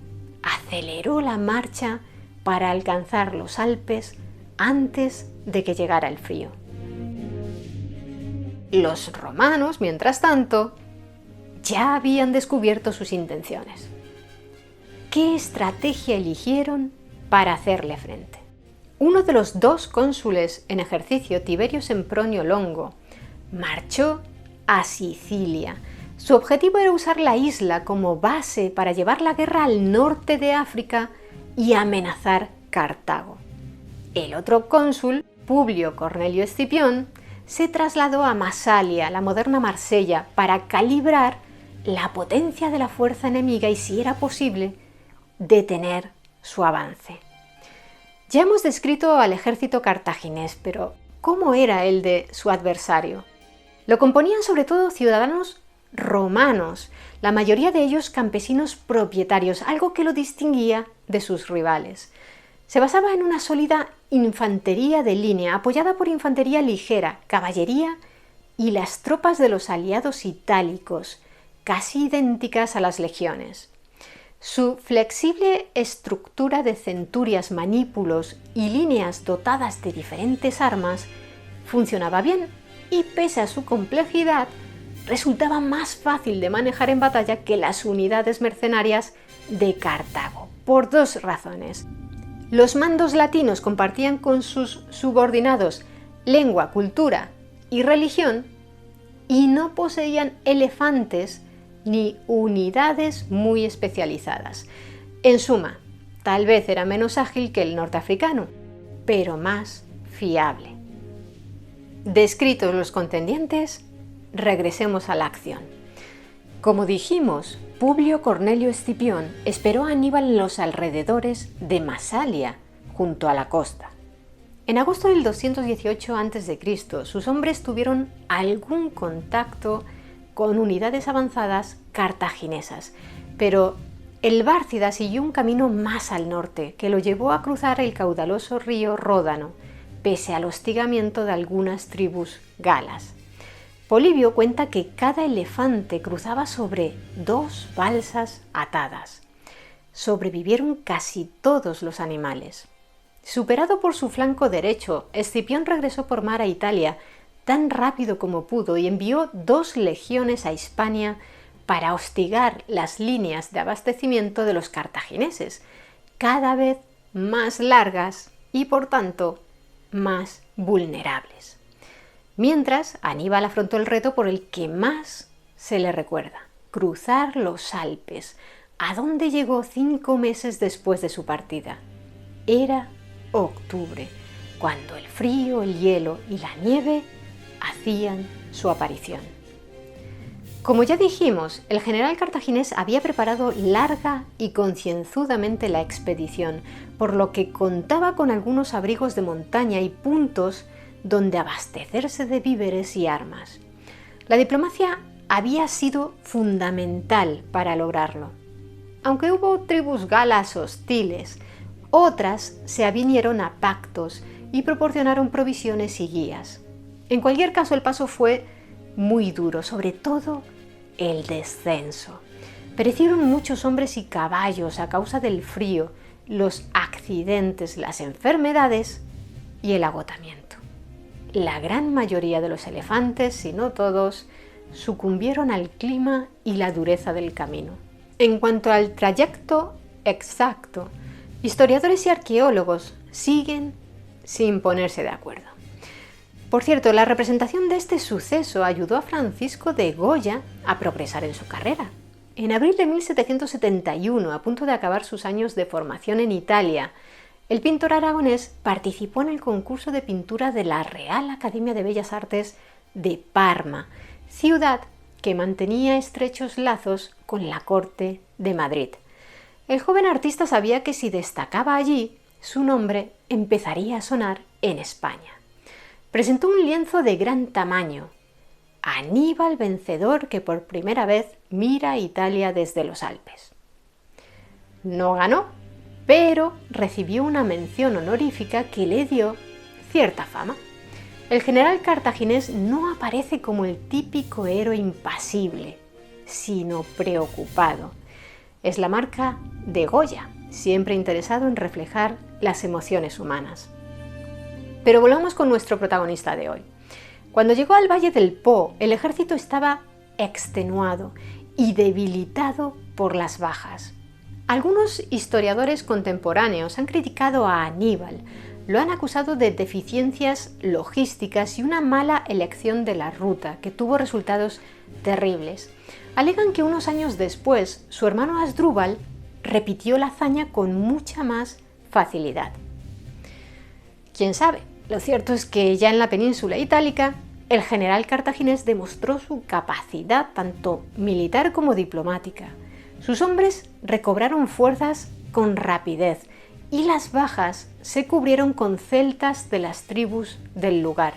aceleró la marcha para alcanzar los Alpes antes de que llegara el frío. Los romanos, mientras tanto, ya habían descubierto sus intenciones. ¿Qué estrategia eligieron para hacerle frente? Uno de los 2 cónsules en ejercicio, Tiberio Sempronio Longo, marchó a Sicilia. Su objetivo era usar la isla como base para llevar la guerra al norte de África y amenazar Cartago. El otro cónsul, Publio Cornelio Escipión, se trasladó a Masalia, la moderna Marsella, para calibrar la potencia de la fuerza enemiga y, si era posible, detener su avance. Ya hemos descrito al ejército cartaginés, pero ¿cómo era el de su adversario? Lo componían sobre todo ciudadanos romanos, la mayoría de ellos campesinos propietarios, algo que lo distinguía de sus rivales. Se basaba en una sólida infantería de línea, apoyada por infantería ligera, caballería y las tropas de los aliados itálicos, casi idénticas a las legiones. Su flexible estructura de centurias, manípulos y líneas dotadas de diferentes armas funcionaba bien y, pese a su complejidad, resultaba más fácil de manejar en batalla que las unidades mercenarias de Cartago, por 2 razones. Los mandos latinos compartían con sus subordinados lengua, cultura y religión, y no poseían elefantes ni unidades muy especializadas. En suma, tal vez era menos ágil que el norteafricano, pero más fiable. Descritos los contendientes, regresemos a la acción. Como dijimos, Publio Cornelio Escipión esperó a Aníbal en los alrededores de Masalia, junto a la costa. En agosto del 218 a.C., sus hombres tuvieron algún contacto con unidades avanzadas cartaginesas, pero el Bárcida siguió un camino más al norte, que lo llevó a cruzar el caudaloso río Ródano, pese al hostigamiento de algunas tribus galas. Polibio cuenta que cada elefante cruzaba sobre 2 balsas atadas. Sobrevivieron casi todos los animales. Superado por su flanco derecho, Escipión regresó por mar a Italia tan rápido como pudo y envió 2 legiones a Hispania para hostigar las líneas de abastecimiento de los cartagineses, cada vez más largas y, por tanto, más vulnerables. Mientras, Aníbal afrontó el reto por el que más se le recuerda: cruzar los Alpes, a donde llegó 5 meses después de su partida. Era octubre, cuando el frío, el hielo y la nieve hacían su aparición. Como ya dijimos, el general cartaginés había preparado larga y concienzudamente la expedición, por lo que contaba con algunos abrigos de montaña y puntos donde abastecerse de víveres y armas. La diplomacia había sido fundamental para lograrlo. Aunque hubo tribus galas hostiles, otras se avinieron a pactos y proporcionaron provisiones y guías. En cualquier caso, el paso fue muy duro, sobre todo el descenso. Perecieron muchos hombres y caballos a causa del frío, los accidentes, las enfermedades y el agotamiento. La gran mayoría de los elefantes, si no todos, sucumbieron al clima y la dureza del camino. En cuanto al trayecto exacto, historiadores y arqueólogos siguen sin ponerse de acuerdo. Por cierto, la representación de este suceso ayudó a Francisco de Goya a progresar en su carrera. En abril de 1771, a punto de acabar sus años de formación en Italia, el pintor aragonés participó en el concurso de pintura de la Real Academia de Bellas Artes de Parma, ciudad que mantenía estrechos lazos con la corte de Madrid. El joven artista sabía que si destacaba allí, su nombre empezaría a sonar en España. Presentó un lienzo de gran tamaño, Aníbal vencedor que por primera vez mira Italia desde los Alpes. No ganó, pero recibió una mención honorífica que le dio cierta fama. El general cartaginés no aparece como el típico héroe impasible, sino preocupado. Es la marca de Goya, siempre interesado en reflejar las emociones humanas. Pero volvamos con nuestro protagonista de hoy. Cuando llegó al Valle del Po, el ejército estaba extenuado y debilitado por las bajas. Algunos historiadores contemporáneos han criticado a Aníbal, lo han acusado de deficiencias logísticas y una mala elección de la ruta, que tuvo resultados terribles. Alegan que unos años después, su hermano Asdrúbal repitió la hazaña con mucha más facilidad. ¿Quién sabe? Lo cierto es que ya en la península itálica, el general cartaginés demostró su capacidad tanto militar como diplomática. Sus hombres recobraron fuerzas con rapidez y las bajas se cubrieron con celtas de las tribus del lugar,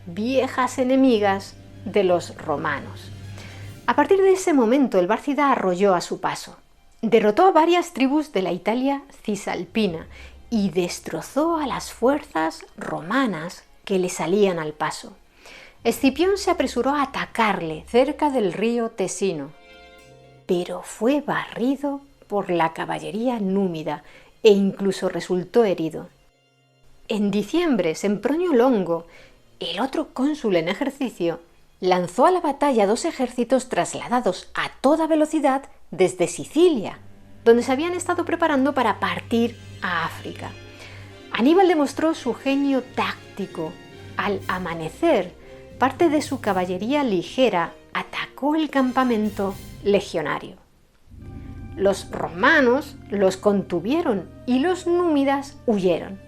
viejas enemigas de los romanos. A partir de ese momento el Bárcida arrolló a su paso, derrotó a varias tribus de la Italia cisalpina y destrozó a las fuerzas romanas que le salían al paso. Escipión se apresuró a atacarle cerca del río Tesino, pero fue barrido por la caballería númida e incluso resultó herido. En diciembre, Sempronio Longo, el otro cónsul en ejercicio, lanzó a la batalla 2 ejércitos trasladados a toda velocidad desde Sicilia, donde se habían estado preparando para partir a África. Aníbal demostró su genio táctico. Al amanecer, parte de su caballería ligera atacó el campamento legionario. Los romanos los contuvieron y los númidas huyeron.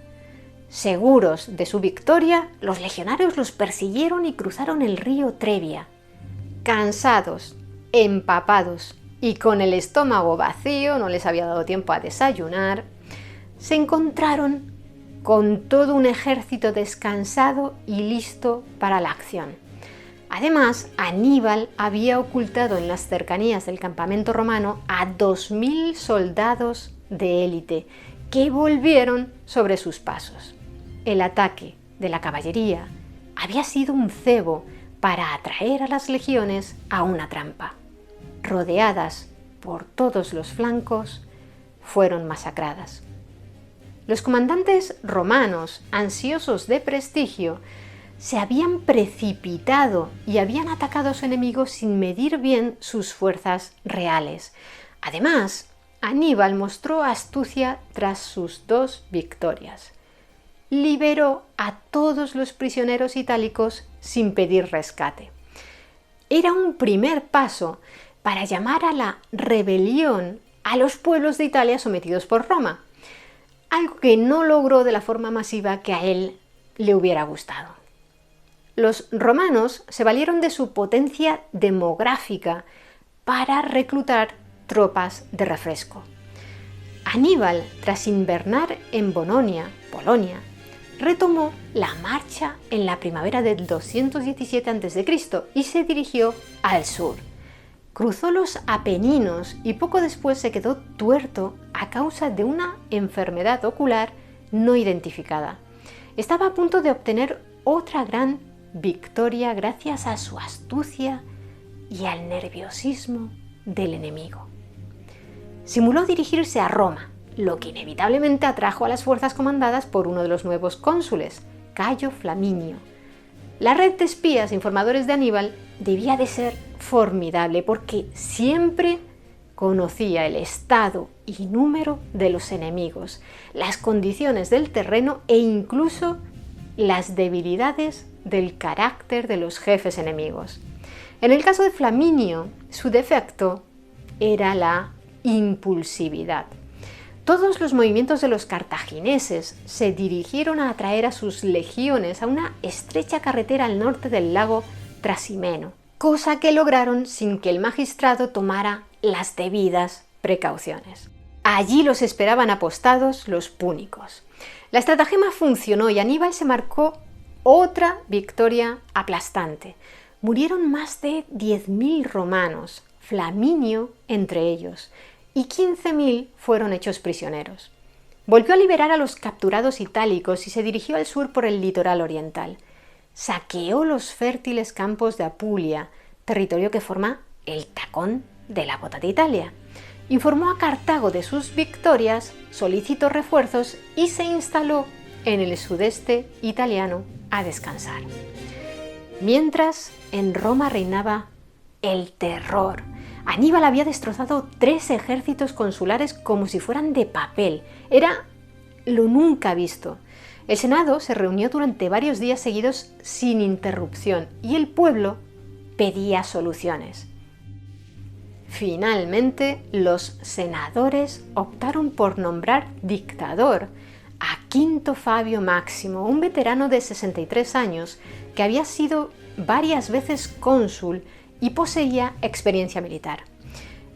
Seguros de su victoria, los legionarios los persiguieron y cruzaron el río Trebia. Cansados, empapados y con el estómago vacío, no les había dado tiempo a desayunar, se encontraron con todo un ejército descansado y listo para la acción. Además, Aníbal había ocultado en las cercanías del campamento romano a 2000 soldados de élite que volvieron sobre sus pasos. El ataque de la caballería había sido un cebo para atraer a las legiones a una trampa. Rodeadas por todos los flancos, fueron masacradas. Los comandantes romanos, ansiosos de prestigio, se habían precipitado y habían atacado a su enemigo sin medir bien sus fuerzas reales. Además, Aníbal mostró astucia tras sus 2 victorias. Liberó a todos los prisioneros itálicos sin pedir rescate. Era un primer paso para llamar a la rebelión a los pueblos de Italia sometidos por Roma, algo que no logró de la forma masiva que a él le hubiera gustado. Los romanos se valieron de su potencia demográfica para reclutar tropas de refresco. Aníbal, tras invernar en Bononia, Polonia, retomó la marcha en la primavera del 217 a.C. y se dirigió al sur. Cruzó los Apeninos y poco después se quedó tuerto a causa de una enfermedad ocular no identificada. Estaba a punto de obtener otra gran victoria gracias a su astucia y al nerviosismo del enemigo. Simuló dirigirse a Roma, lo que inevitablemente atrajo a las fuerzas comandadas por uno de los nuevos cónsules, Cayo Flaminio. La red de espías e informadores de Aníbal debía de ser formidable porque siempre conocía el estado y número de los enemigos, las condiciones del terreno e incluso las debilidades del carácter de los jefes enemigos. En el caso de Flaminio, su defecto era la impulsividad. Todos los movimientos de los cartagineses se dirigieron a atraer a sus legiones a una estrecha carretera al norte del lago Trasimeno, cosa que lograron sin que el magistrado tomara las debidas precauciones. Allí los esperaban apostados los púnicos. La estratagema funcionó y Aníbal se marcó otra victoria aplastante. Murieron más de 10.000 romanos, Flaminio entre ellos, y 15.000 fueron hechos prisioneros. Volvió a liberar a los capturados itálicos y se dirigió al sur por el litoral oriental. Saqueó los fértiles campos de Apulia, territorio que forma el tacón de la bota de Italia. Informó a Cartago de sus victorias, solicitó refuerzos y se instaló en el sudeste italiano a descansar. Mientras, en Roma reinaba el terror. Aníbal había destrozado 3 ejércitos consulares como si fueran de papel. Era lo nunca visto. El Senado se reunió durante varios días seguidos sin interrupción y el pueblo pedía soluciones. Finalmente, los senadores optaron por nombrar dictador a Quinto Fabio Máximo, un veterano de 63 años que había sido varias veces cónsul y poseía experiencia militar.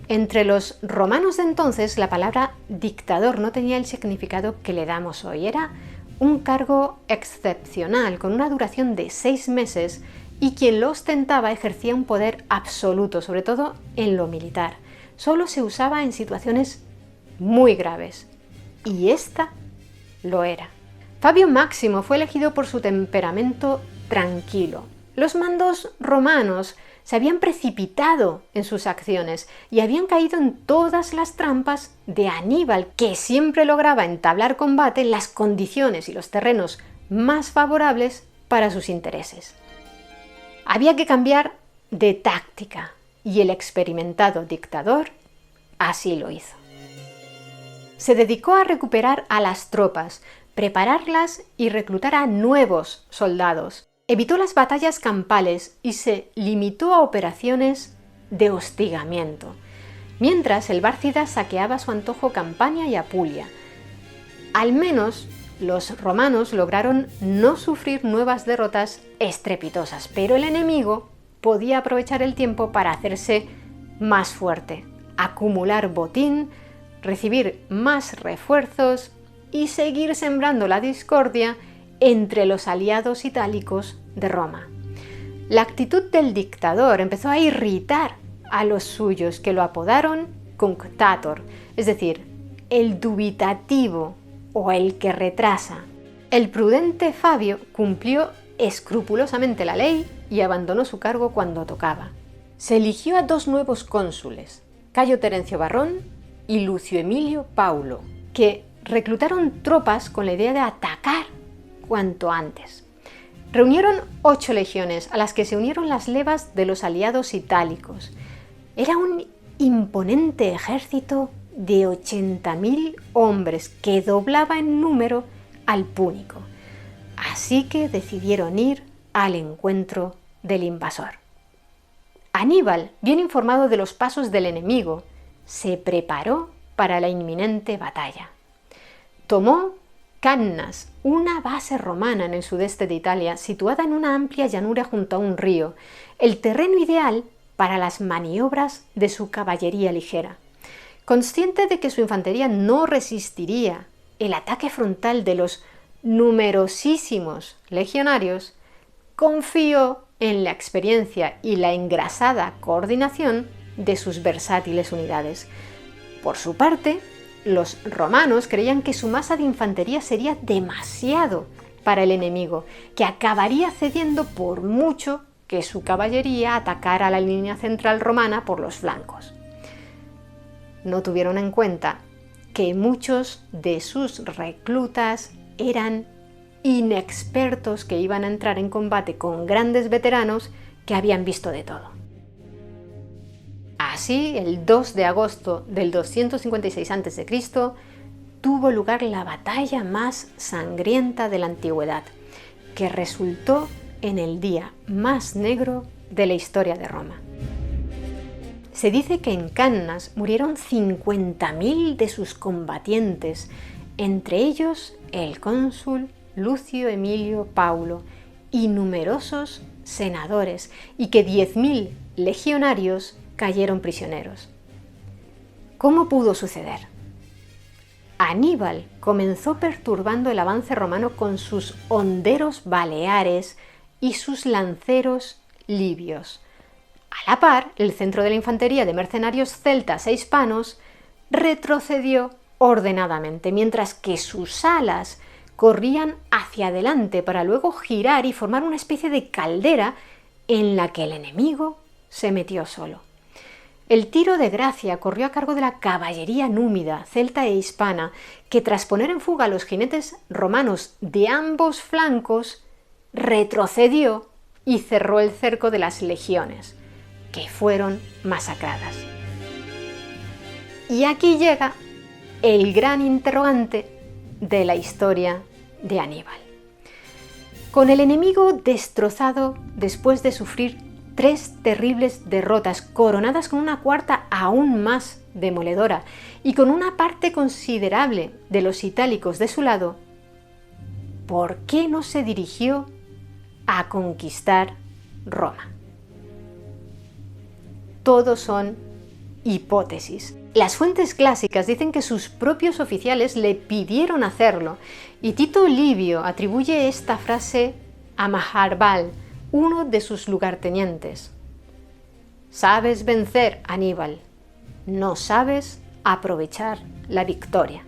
Entre los romanos de entonces, la palabra dictador no tenía el significado que le damos hoy. Era un cargo excepcional con una duración de 6 meses y quien lo ostentaba ejercía un poder absoluto, sobre todo en lo militar. Solo se usaba en situaciones muy graves. Y esta lo era. Fabio Máximo fue elegido por su temperamento tranquilo. Los mandos romanos se habían precipitado en sus acciones y habían caído en todas las trampas de Aníbal, que siempre lograba entablar combate en las condiciones y los terrenos más favorables para sus intereses. Había que cambiar de táctica y el experimentado dictador así lo hizo. Se dedicó a recuperar a las tropas, prepararlas y reclutar a nuevos soldados. Evitó las batallas campales y se limitó a operaciones de hostigamiento, mientras el Bárcida saqueaba a su antojo Campania y Apulia. Al menos los romanos lograron no sufrir nuevas derrotas estrepitosas, pero el enemigo podía aprovechar el tiempo para hacerse más fuerte, acumular botín, recibir más refuerzos y seguir sembrando la discordia entre los aliados itálicos de Roma. La actitud del dictador empezó a irritar a los suyos, que lo apodaron cunctator, es decir, el dubitativo o el que retrasa. El prudente Fabio cumplió escrupulosamente la ley y abandonó su cargo cuando tocaba. Se eligió a 2 nuevos cónsules, Cayo Terencio Varrón y Lucio Emilio Paulo, que reclutaron tropas con la idea de atacar cuanto antes. Reunieron 8 legiones, a las que se unieron las levas de los aliados itálicos. Era un imponente ejército de 80.000 hombres que doblaba en número al púnico. Así que decidieron ir al encuentro del invasor. Aníbal, bien informado de los pasos del enemigo, se preparó para la inminente batalla. Tomó Cannas, una base romana en el sudeste de Italia, situada en una amplia llanura junto a un río, el terreno ideal para las maniobras de su caballería ligera. Consciente de que su infantería no resistiría el ataque frontal de los numerosísimos legionarios, confió en la experiencia y la engrasada coordinación de sus versátiles unidades. Por su parte, los romanos creían que su masa de infantería sería demasiado para el enemigo, que acabaría cediendo por mucho que su caballería atacara la línea central romana por los flancos. No tuvieron en cuenta que muchos de sus reclutas eran inexpertos que iban a entrar en combate con grandes veteranos que habían visto de todo. Así, el 2 de agosto del 256 a.C., tuvo lugar la batalla más sangrienta de la antigüedad, que resultó en el día más negro de la historia de Roma. Se dice que en Cannas murieron 50.000 de sus combatientes, entre ellos el cónsul Lucio Emilio Paulo y numerosos senadores y que 10.000 legionarios cayeron prisioneros. ¿Cómo pudo suceder? Aníbal comenzó perturbando el avance romano con sus honderos baleares y sus lanceros libios. A la par, el centro de la infantería de mercenarios celtas e hispanos retrocedió ordenadamente, mientras que sus alas corrían hacia adelante para luego girar y formar una especie de caldera en la que el enemigo se metió solo. El tiro de gracia corrió a cargo de la caballería númida, celta e hispana, que tras poner en fuga a los jinetes romanos de ambos flancos, retrocedió y cerró el cerco de las legiones, que fueron masacradas. Y aquí llega el gran interrogante de la historia de Aníbal. Con el enemigo destrozado después de sufrir 3 terribles derrotas, coronadas con una cuarta aún más demoledora y con una parte considerable de los itálicos de su lado, ¿por qué no se dirigió a conquistar Roma? Todo son hipótesis. Las fuentes clásicas dicen que sus propios oficiales le pidieron hacerlo, y Tito Livio atribuye esta frase a Maharbal, uno de sus lugartenientes. Sabes vencer, Aníbal, no sabes aprovechar la victoria.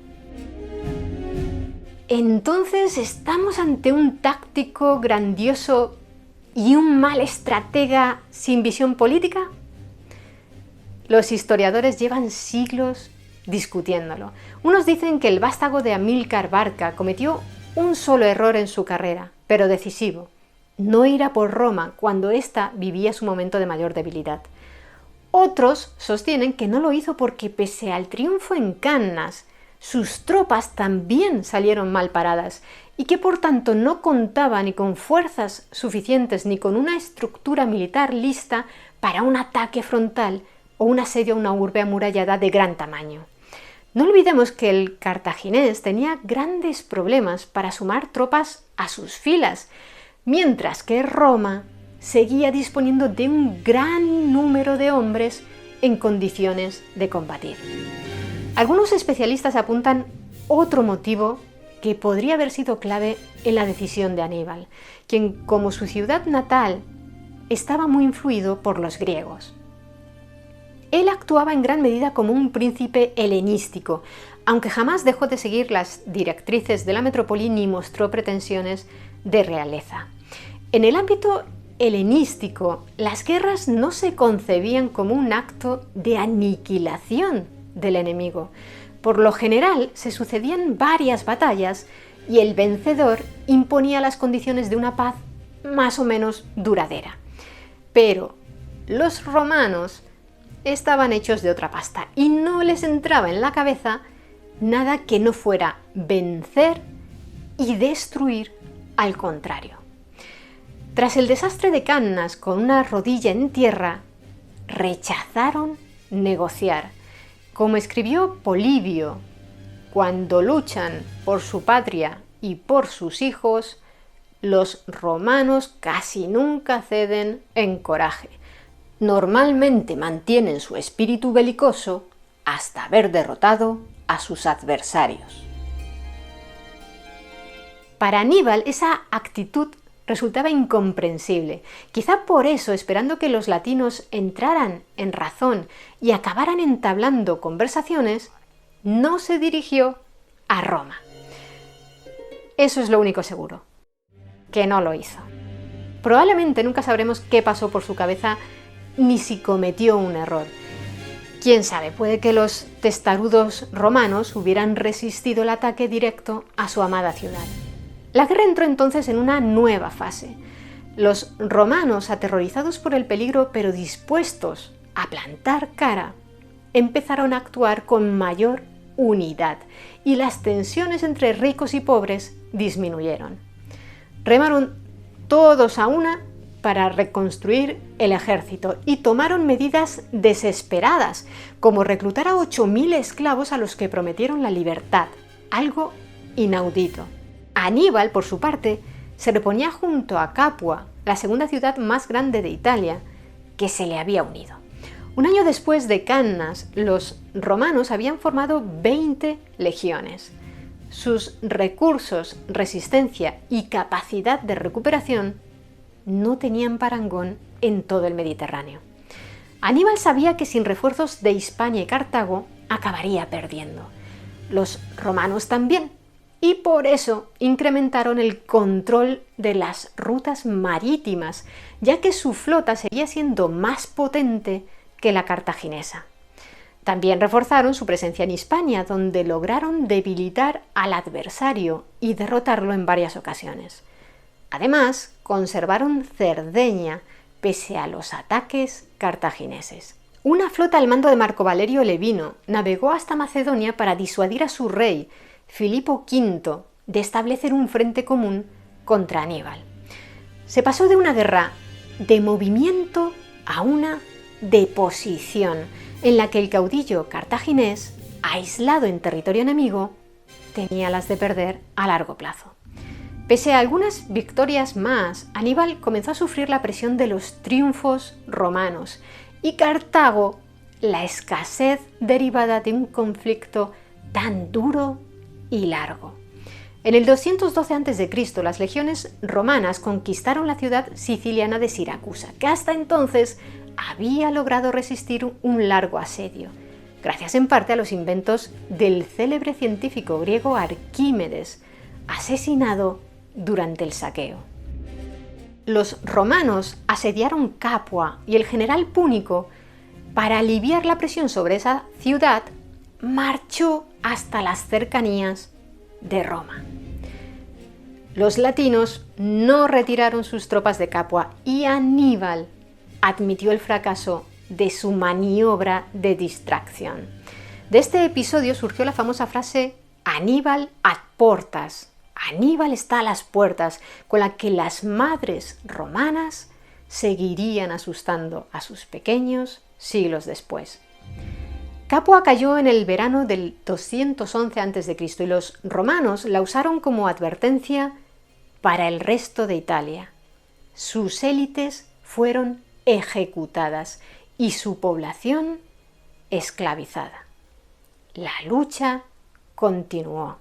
Entonces, ¿estamos ante un táctico grandioso y un mal estratega sin visión política? Los historiadores llevan siglos discutiéndolo. Unos dicen que el vástago de Amílcar Barca cometió un solo error en su carrera, pero decisivo: no ir a por Roma cuando ésta vivía su momento de mayor debilidad. Otros sostienen que no lo hizo porque, pese al triunfo en Cannas, sus tropas también salieron mal paradas y que por tanto no contaba ni con fuerzas suficientes ni con una estructura militar lista para un ataque frontal o un asedio a una urbe amurallada de gran tamaño. No olvidemos que el cartaginés tenía grandes problemas para sumar tropas a sus filas, mientras que Roma seguía disponiendo de un gran número de hombres en condiciones de combatir. Algunos especialistas apuntan otro motivo que podría haber sido clave en la decisión de Aníbal, quien, como su ciudad natal, estaba muy influido por los griegos. Él actuaba en gran medida como un príncipe helenístico, aunque jamás dejó de seguir las directrices de la metrópoli ni mostró pretensiones de realeza. En el ámbito helenístico, las guerras no se concebían como un acto de aniquilación del enemigo. Por lo general, se sucedían varias batallas y el vencedor imponía las condiciones de una paz más o menos duradera. Pero los romanos estaban hechos de otra pasta y no les entraba en la cabeza nada que no fuera vencer y destruir al contrario. Tras el desastre de Cannas, con una rodilla en tierra, rechazaron negociar. Como escribió Polibio, cuando luchan por su patria y por sus hijos, los romanos casi nunca ceden en coraje. Normalmente mantienen su espíritu belicoso hasta haber derrotado a sus adversarios. Para Aníbal, esa actitud resultaba incomprensible. Quizá por eso, esperando que los latinos entraran en razón y acabaran entablando conversaciones, no se dirigió a Roma. Eso es lo único seguro, que no lo hizo. Probablemente nunca sabremos qué pasó por su cabeza ni si cometió un error. Quién sabe, puede que los testarudos romanos hubieran resistido el ataque directo a su amada ciudad. La guerra entró entonces en una nueva fase. Los romanos, aterrorizados por el peligro pero dispuestos a plantar cara, empezaron a actuar con mayor unidad y las tensiones entre ricos y pobres disminuyeron. Remaron todos a una para reconstruir el ejército y tomaron medidas desesperadas, como reclutar a 8.000 esclavos a los que prometieron la libertad, algo inaudito. Aníbal, por su parte, se reponía junto a Capua la segunda ciudad más grande de Italia, que se le había unido. Un año después de Cannas, los romanos habían formado 20 legiones. Sus recursos, resistencia y capacidad de recuperación no tenían parangón en todo el Mediterráneo. Aníbal sabía que sin refuerzos de Hispania y Cartago acabaría perdiendo. Los romanos también, y por eso incrementaron el control de las rutas marítimas, ya que su flota seguía siendo más potente que la cartaginesa. También reforzaron su presencia en Hispania, donde lograron debilitar al adversario y derrotarlo en varias ocasiones. Además, conservaron Cerdeña, pese a los ataques cartagineses. Una flota al mando de Marco Valerio Levino navegó hasta Macedonia para disuadir a su rey, Filipo V, de establecer un frente común contra Aníbal. Se pasó de una guerra de movimiento a una de posición, en la que el caudillo cartaginés, aislado en territorio enemigo, tenía las de perder a largo plazo. Pese a algunas victorias más, Aníbal comenzó a sufrir la presión de los triunfos romanos y Cartago la escasez derivada de un conflicto tan duro y largo. En el 212 a.C., las legiones romanas conquistaron la ciudad siciliana de Siracusa, que hasta entonces había logrado resistir un largo asedio, gracias en parte a los inventos del célebre científico griego Arquímedes, asesinado durante el saqueo. Los romanos asediaron Capua y el general púnico, para aliviar la presión sobre esa ciudad, marchó hasta las cercanías de Roma. Los latinos no retiraron sus tropas de Capua y Aníbal admitió el fracaso de su maniobra de distracción. De este episodio surgió la famosa frase Aníbal ad portas, Aníbal está a las puertas, con la que las madres romanas seguirían asustando a sus pequeños siglos después. Capua cayó en el verano del 211 a.C. y los romanos la usaron como advertencia para el resto de Italia. Sus élites fueron ejecutadas y su población esclavizada. La lucha continuó.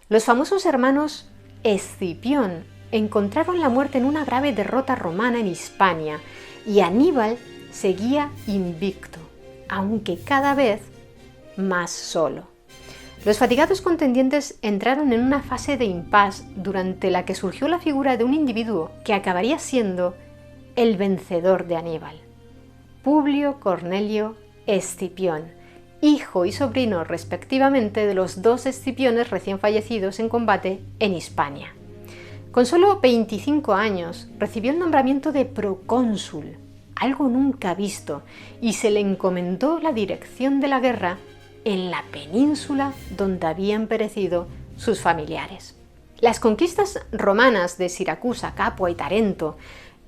Los famosos hermanos Escipión encontraron la muerte en una grave derrota romana en Hispania y Aníbal seguía invicto, aunque cada vez más solo. Los fatigados contendientes entraron en una fase de impasse durante la que surgió la figura de un individuo que acabaría siendo el vencedor de Aníbal, Publio Cornelio Escipión, hijo y sobrino respectivamente de los dos Escipiones recién fallecidos en combate en Hispania. Con solo 25 años recibió el nombramiento de procónsul, algo nunca visto, y se le encomendó la dirección de la guerra en la península donde habían perecido sus familiares. Las conquistas romanas de Siracusa, Capua y Tarento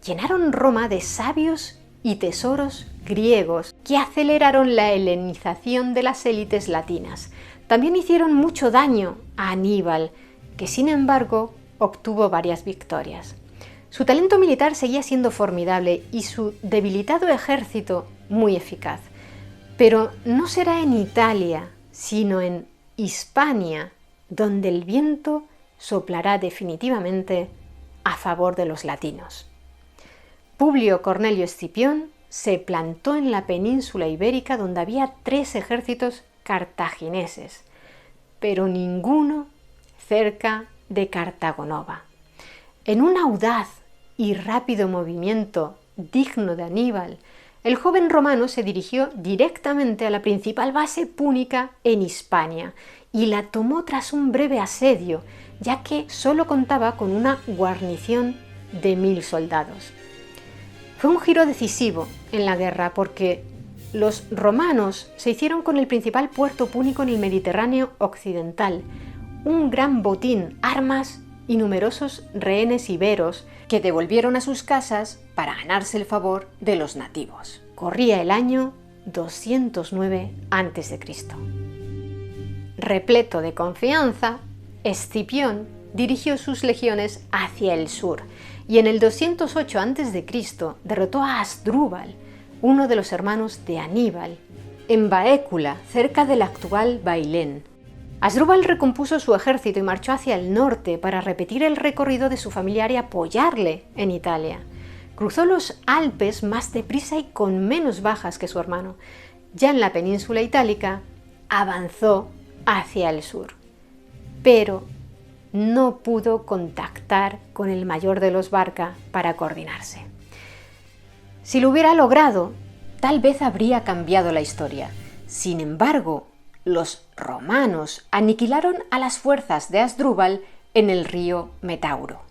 llenaron Roma de sabios y tesoros griegos que aceleraron la helenización de las élites latinas. También hicieron mucho daño a Aníbal, que sin embargo obtuvo varias victorias. Su talento militar seguía siendo formidable y su debilitado ejército muy eficaz. Pero no será en Italia, sino en Hispania, donde el viento soplará definitivamente a favor de los latinos. Publio Cornelio Escipión se plantó en la península ibérica donde había 3 ejércitos cartagineses, pero ninguno cerca de Cartago Nova. En un audaz y rápido movimiento digno de Aníbal, el joven romano se dirigió directamente a la principal base púnica en Hispania y la tomó tras un breve asedio, ya que solo contaba con una guarnición de 1000 soldados. Fue un giro decisivo en la guerra porque los romanos se hicieron con el principal puerto púnico en el Mediterráneo occidental, un gran botín, armas y numerosos rehenes iberos que devolvieron a sus casas para ganarse el favor de los nativos. Corría el año 209 a.C. Repleto de confianza, Escipión dirigió sus legiones hacia el sur y en el 208 a.C. derrotó a Asdrúbal, uno de los hermanos de Aníbal, en Baécula, cerca del actual Bailén. Asdrúbal recompuso su ejército y marchó hacia el norte para repetir el recorrido de su familiar y apoyarle en Italia. Cruzó los Alpes más deprisa y con menos bajas que su hermano. Ya en la península itálica, avanzó hacia el sur, pero no pudo contactar con el mayor de los Barca para coordinarse. Si lo hubiera logrado, tal vez habría cambiado la historia. Sin embargo, los romanos aniquilaron a las fuerzas de Asdrúbal en el río Metauro.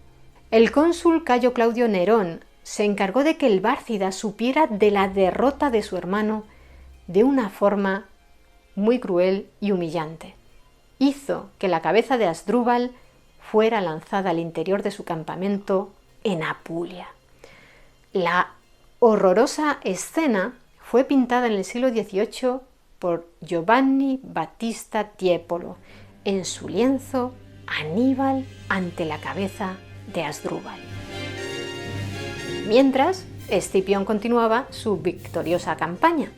El cónsul Cayo Claudio Nerón se encargó de que el Bárcida supiera de la derrota de su hermano de una forma muy cruel y humillante. Hizo que la cabeza de Asdrúbal fuera lanzada al interior de su campamento en Apulia. La horrorosa escena fue pintada en el siglo XVIII por Giovanni Battista Tiepolo en su lienzo Aníbal ante la cabeza de Asdrúbal. Mientras, Escipión continuaba su victoriosa campaña.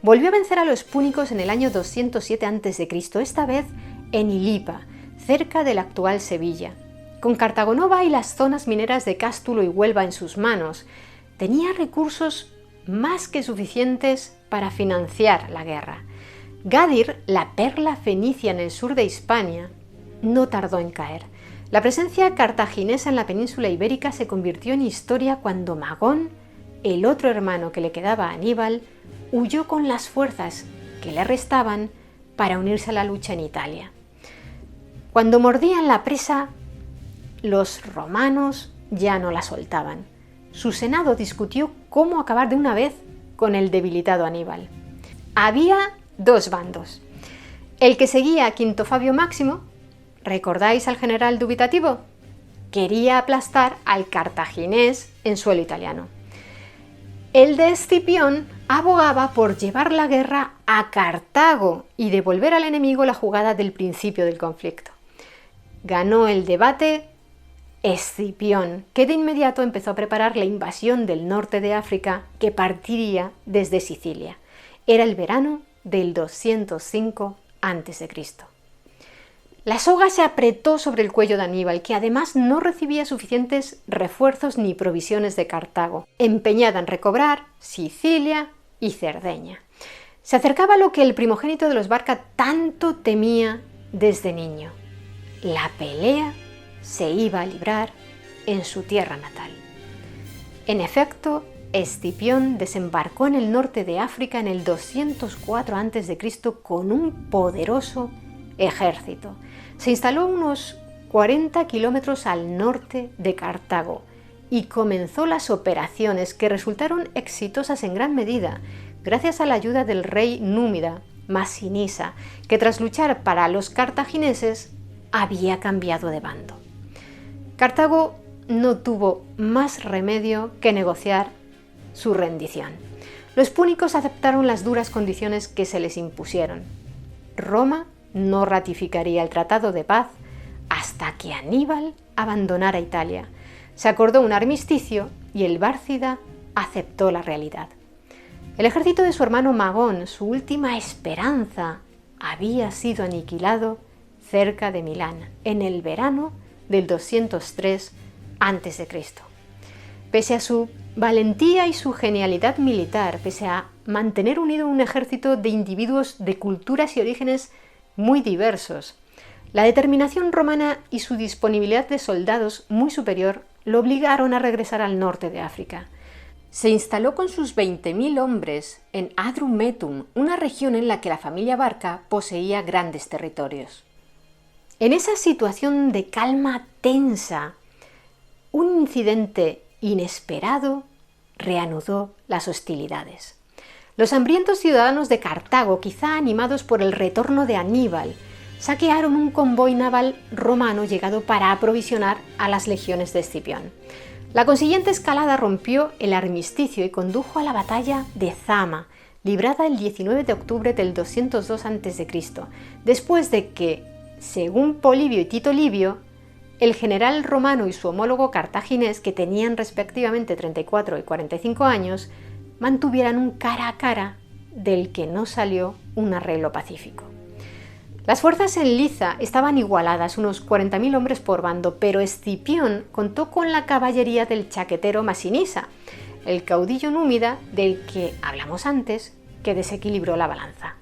Volvió a vencer a los púnicos en el año 207 a.C., esta vez en Ilipa, cerca de la actual Sevilla. Con Cartago Nova y las zonas mineras de Cástulo y Huelva en sus manos, tenía recursos más que suficientes para financiar la guerra. Gadir, la perla fenicia en el sur de Hispania, no tardó en caer. La presencia cartaginesa en la península ibérica se convirtió en historia cuando Magón, el otro hermano que le quedaba a Aníbal, huyó con las fuerzas que le restaban para unirse a la lucha en Italia. Cuando mordían la presa, los romanos ya no la soltaban. Su senado discutió cómo acabar de una vez con el debilitado Aníbal. Había dos bandos. El que seguía a Quinto Fabio Máximo, ¿recordáis al general dubitativo? Quería aplastar al cartaginés en suelo italiano. El de Escipión abogaba por llevar la guerra a Cartago y devolver al enemigo la jugada del principio del conflicto. Ganó el debate Escipión, que de inmediato empezó a preparar la invasión del norte de África que partiría desde Sicilia. Era el verano del 205 a.C. La soga se apretó sobre el cuello de Aníbal, que además no recibía suficientes refuerzos ni provisiones de Cartago, empeñada en recobrar Sicilia y Cerdeña. Se acercaba lo que el primogénito de los Barca tanto temía desde niño. La pelea se iba a librar en su tierra natal. En efecto, Escipión desembarcó en el norte de África en el 204 a.C. con un poderoso ejército. Se instaló unos 40 kilómetros al norte de Cartago y comenzó las operaciones que resultaron exitosas en gran medida gracias a la ayuda del rey númida Masinisa, que tras luchar para los cartagineses había cambiado de bando. Cartago no tuvo más remedio que negociar su rendición. Los púnicos aceptaron las duras condiciones que se les impusieron. Roma no ratificaría el tratado de paz hasta que Aníbal abandonara Italia. Se acordó un armisticio y el Bárcida aceptó la realidad. El ejército de su hermano Magón, su última esperanza, había sido aniquilado cerca de Milán en el verano del 203 a.C. Pese a su valentía y su genialidad militar, pese a mantener unido un ejército de individuos de culturas y orígenes muy diversos, la determinación romana y su disponibilidad de soldados muy superior lo obligaron a regresar al norte de África. Se instaló con sus 20.000 hombres en Hadrumetum, una región en la que la familia Barca poseía grandes territorios. En esa situación de calma tensa, un incidente inesperado reanudó las hostilidades. Los hambrientos ciudadanos de Cartago, quizá animados por el retorno de Aníbal, saquearon un convoy naval romano llegado para aprovisionar a las legiones de Escipión. La consiguiente escalada rompió el armisticio y condujo a la batalla de Zama, librada el 19 de octubre del 202 a.C., después de que, según Polibio y Tito Livio, el general romano y su homólogo cartaginés, que tenían respectivamente 34 y 45 años, mantuvieran un cara a cara del que no salió un arreglo pacífico. Las fuerzas en Liza estaban igualadas, unos 40.000 hombres por bando, pero Escipión contó con la caballería del chaquetero Masinisa, el caudillo númida del que hablamos antes, que desequilibró la balanza.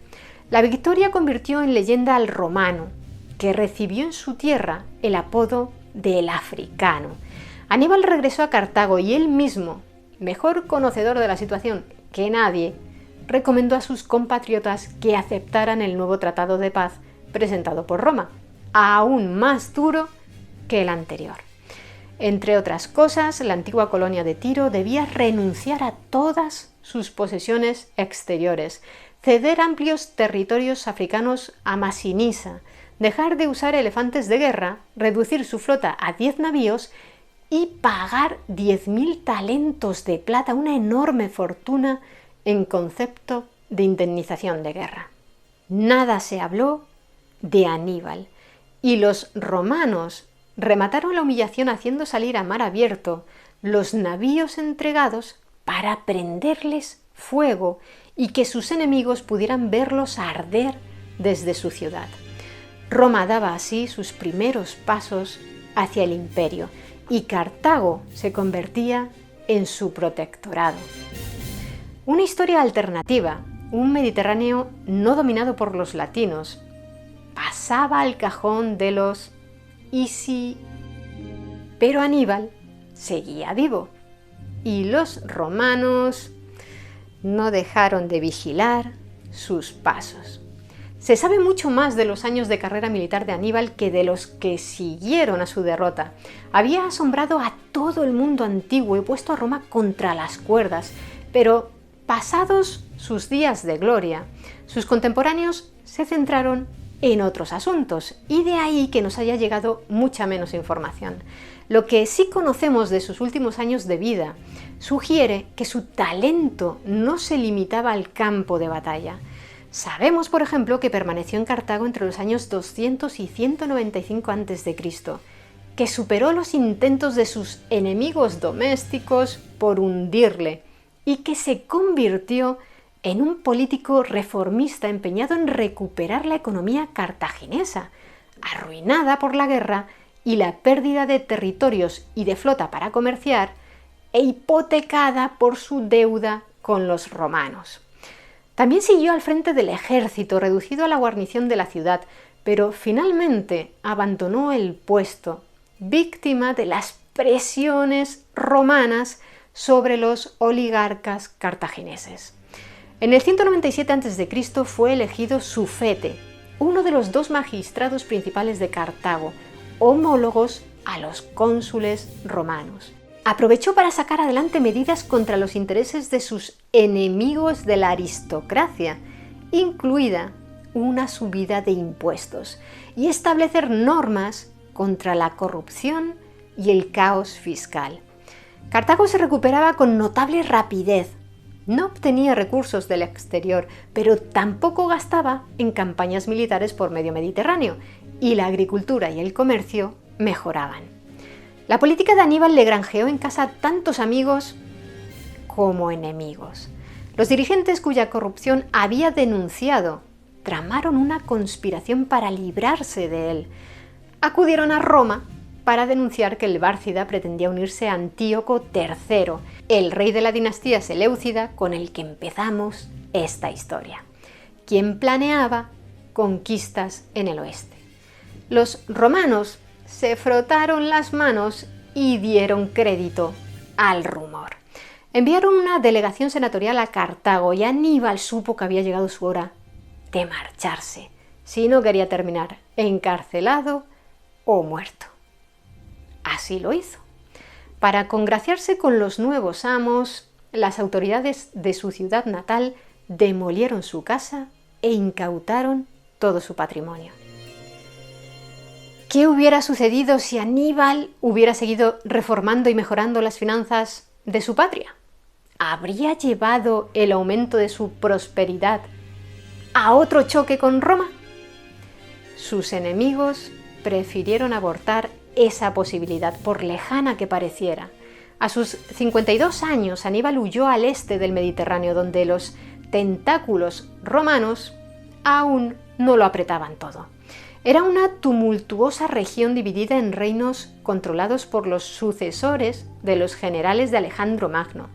La victoria convirtió en leyenda al romano, que recibió en su tierra el apodo de El Africano. Aníbal regresó a Cartago y él mismo, mejor conocedor de la situación que nadie, recomendó a sus compatriotas que aceptaran el nuevo tratado de paz presentado por Roma, aún más duro que el anterior. Entre otras cosas, la antigua colonia de Tiro debía renunciar a todas sus posesiones exteriores, ceder amplios territorios africanos a Masinisa, dejar de usar elefantes de guerra, reducir su flota a 10 navíos y pagar 10.000 talentos de plata, una enorme fortuna en concepto de indemnización de guerra. Nada se habló de Aníbal, y los romanos remataron la humillación haciendo salir a mar abierto los navíos entregados para prenderles fuego y que sus enemigos pudieran verlos arder desde su ciudad. Roma daba así sus primeros pasos hacia el imperio y Cartago se convertía en su protectorado. Una historia alternativa, un Mediterráneo no dominado por los latinos, pasaba al cajón de los ¿y si? Pero Aníbal seguía vivo y los romanos no dejaron de vigilar sus pasos. Se sabe mucho más de los años de carrera militar de Aníbal que de los que siguieron a su derrota. Había asombrado a todo el mundo antiguo y puesto a Roma contra las cuerdas, pero pasados sus días de gloria, sus contemporáneos se centraron en otros asuntos y de ahí que nos haya llegado mucha menos información. Lo que sí conocemos de sus últimos años de vida sugiere que su talento no se limitaba al campo de batalla. Sabemos, por ejemplo, que permaneció en Cartago entre los años 200 y 195 a.C., que superó los intentos de sus enemigos domésticos por hundirle y que se convirtió en un político reformista empeñado en recuperar la economía cartaginesa, arruinada por la guerra y la pérdida de territorios y de flota para comerciar, e hipotecada por su deuda con los romanos. También siguió al frente del ejército, reducido a la guarnición de la ciudad, pero finalmente abandonó el puesto, víctima de las presiones romanas sobre los oligarcas cartagineses. En el 197 a.C. fue elegido Sufete, uno de los dos magistrados principales de Cartago, homólogos a los cónsules romanos. Aprovechó para sacar adelante medidas contra los intereses de sus enemigos de la aristocracia, incluida una subida de impuestos, y establecer normas contra la corrupción y el caos fiscal. Cartago se recuperaba con notable rapidez. No obtenía recursos del exterior, pero tampoco gastaba en campañas militares por medio Mediterráneo, y la agricultura y el comercio mejoraban. La política de Aníbal le granjeó en casa tantos amigos como enemigos. Los dirigentes cuya corrupción había denunciado tramaron una conspiración para librarse de él. Acudieron a Roma para denunciar que el Bárcida pretendía unirse a Antíoco III, el rey de la dinastía seleucida con el que empezamos esta historia, quien planeaba conquistas en el oeste. Los romanos se frotaron las manos y dieron crédito al rumor. Enviaron una delegación senatorial a Cartago y Aníbal supo que había llegado su hora de marcharse, si no quería terminar encarcelado o muerto. Así lo hizo. Para congraciarse con los nuevos amos, las autoridades de su ciudad natal demolieron su casa e incautaron todo su patrimonio. ¿Qué hubiera sucedido si Aníbal hubiera seguido reformando y mejorando las finanzas de su patria? ¿Habría llevado el aumento de su prosperidad a otro choque con Roma? Sus enemigos prefirieron abortar esa posibilidad, por lejana que pareciera. A sus 52 años, Aníbal huyó al este del Mediterráneo, donde los tentáculos romanos aún no lo apretaban todo. Era una tumultuosa región dividida en reinos controlados por los sucesores de los generales de Alejandro Magno.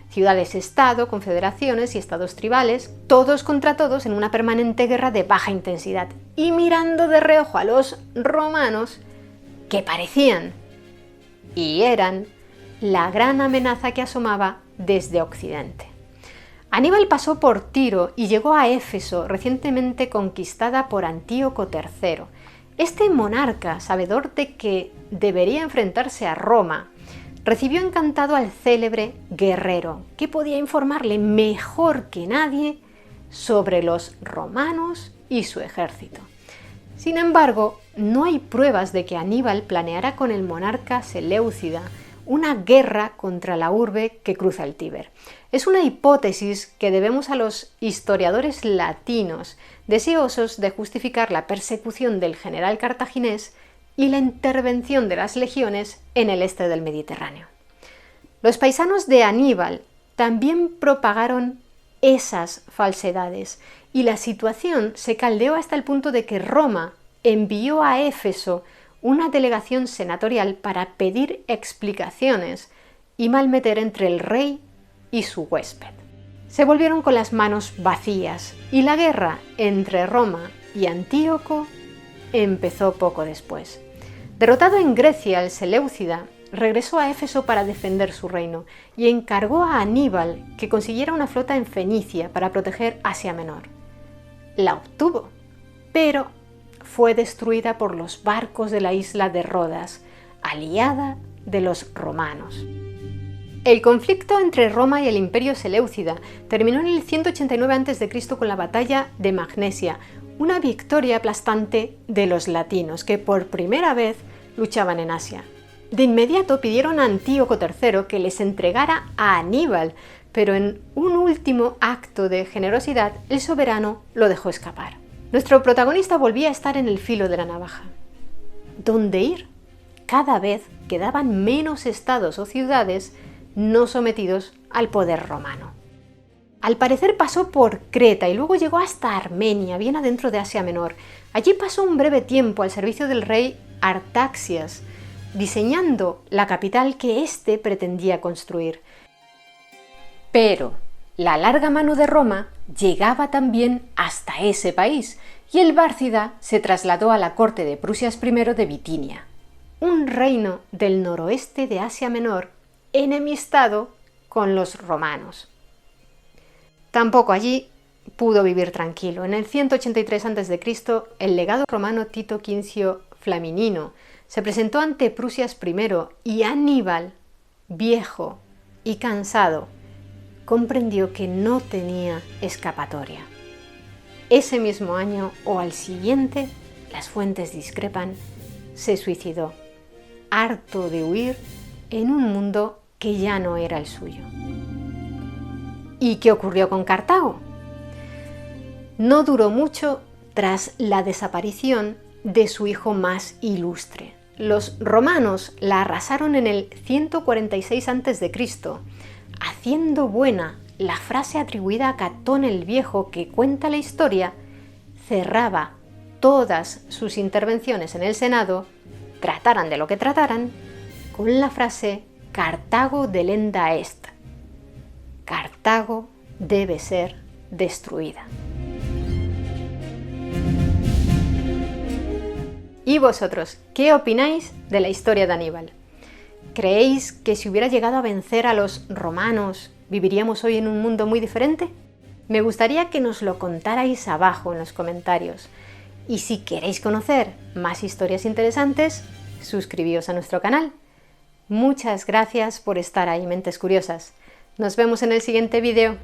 Ciudades-estado, confederaciones y estados tribales, todos contra todos en una permanente guerra de baja intensidad, y mirando de reojo a los romanos, que parecían y eran la gran amenaza que asomaba desde Occidente. Aníbal pasó por Tiro y llegó a Éfeso, recientemente conquistada por Antíoco III. Este monarca, sabedor de que debería enfrentarse a Roma, recibió encantado al célebre guerrero, que podía informarle mejor que nadie sobre los romanos y su ejército. Sin embargo, no hay pruebas de que Aníbal planeara con el monarca Seleucida una guerra contra la urbe que cruza el Tíber. Es una hipótesis que debemos a los historiadores latinos, deseosos de justificar la persecución del general cartaginés y la intervención de las legiones en el este del Mediterráneo. Los paisanos de Aníbal también propagaron esas falsedades y la situación se caldeó hasta el punto de que Roma envió a Éfeso una delegación senatorial para pedir explicaciones y malmeter entre el rey y su huésped. Se volvieron con las manos vacías y la guerra entre Roma y Antíoco empezó poco después. Derrotado en Grecia, el Seleucida regresó a Éfeso para defender su reino y encargó a Aníbal que consiguiera una flota en Fenicia para proteger Asia Menor. La obtuvo, pero fue destruida por los barcos de la isla de Rodas, aliada de los romanos. El conflicto entre Roma y el Imperio Seleucida terminó en el 189 a.C. con la batalla de Magnesia, una victoria aplastante de los latinos, que por primera vez luchaban en Asia. De inmediato pidieron a Antíoco III que les entregara a Aníbal, pero en un último acto de generosidad el soberano lo dejó escapar. Nuestro protagonista volvía a estar en el filo de la navaja. ¿Dónde ir? Cada vez quedaban menos estados o ciudades no sometidos al poder romano. Al parecer pasó por Creta y luego llegó hasta Armenia, bien adentro de Asia Menor. Allí pasó un breve tiempo al servicio del rey Artaxias, diseñando la capital que éste pretendía construir. Pero la larga mano de Roma llegaba también hasta ese país y el Bárcida se trasladó a la corte de Prusias I de Bitinia, un reino del noroeste de Asia Menor enemistado con los romanos. Tampoco allí pudo vivir tranquilo. En el 183 a.C., el legado romano Tito Quincio Flaminino se presentó ante Prusias I y Aníbal, viejo y cansado, comprendió que no tenía escapatoria. Ese mismo año o al siguiente, las fuentes discrepan, se suicidó, harto de huir en un mundo que ya no era el suyo. ¿Y qué ocurrió con Cartago? No duró mucho tras la desaparición de su hijo más ilustre. Los romanos la arrasaron en el 146 a.C., haciendo buena la frase atribuida a Catón el Viejo que cuenta la historia, cerraba todas sus intervenciones en el Senado, trataran de lo que trataran, con la frase Cartago delenda est. Cartago debe ser destruida. ¿Y vosotros, qué opináis de la historia de Aníbal? ¿Creéis que si hubiera llegado a vencer a los romanos, viviríamos hoy en un mundo muy diferente? Me gustaría que nos lo contarais abajo en los comentarios. Y si queréis conocer más historias interesantes, suscribíos a nuestro canal. Muchas gracias por estar ahí, Mentes Curiosas. Nos vemos en el siguiente vídeo.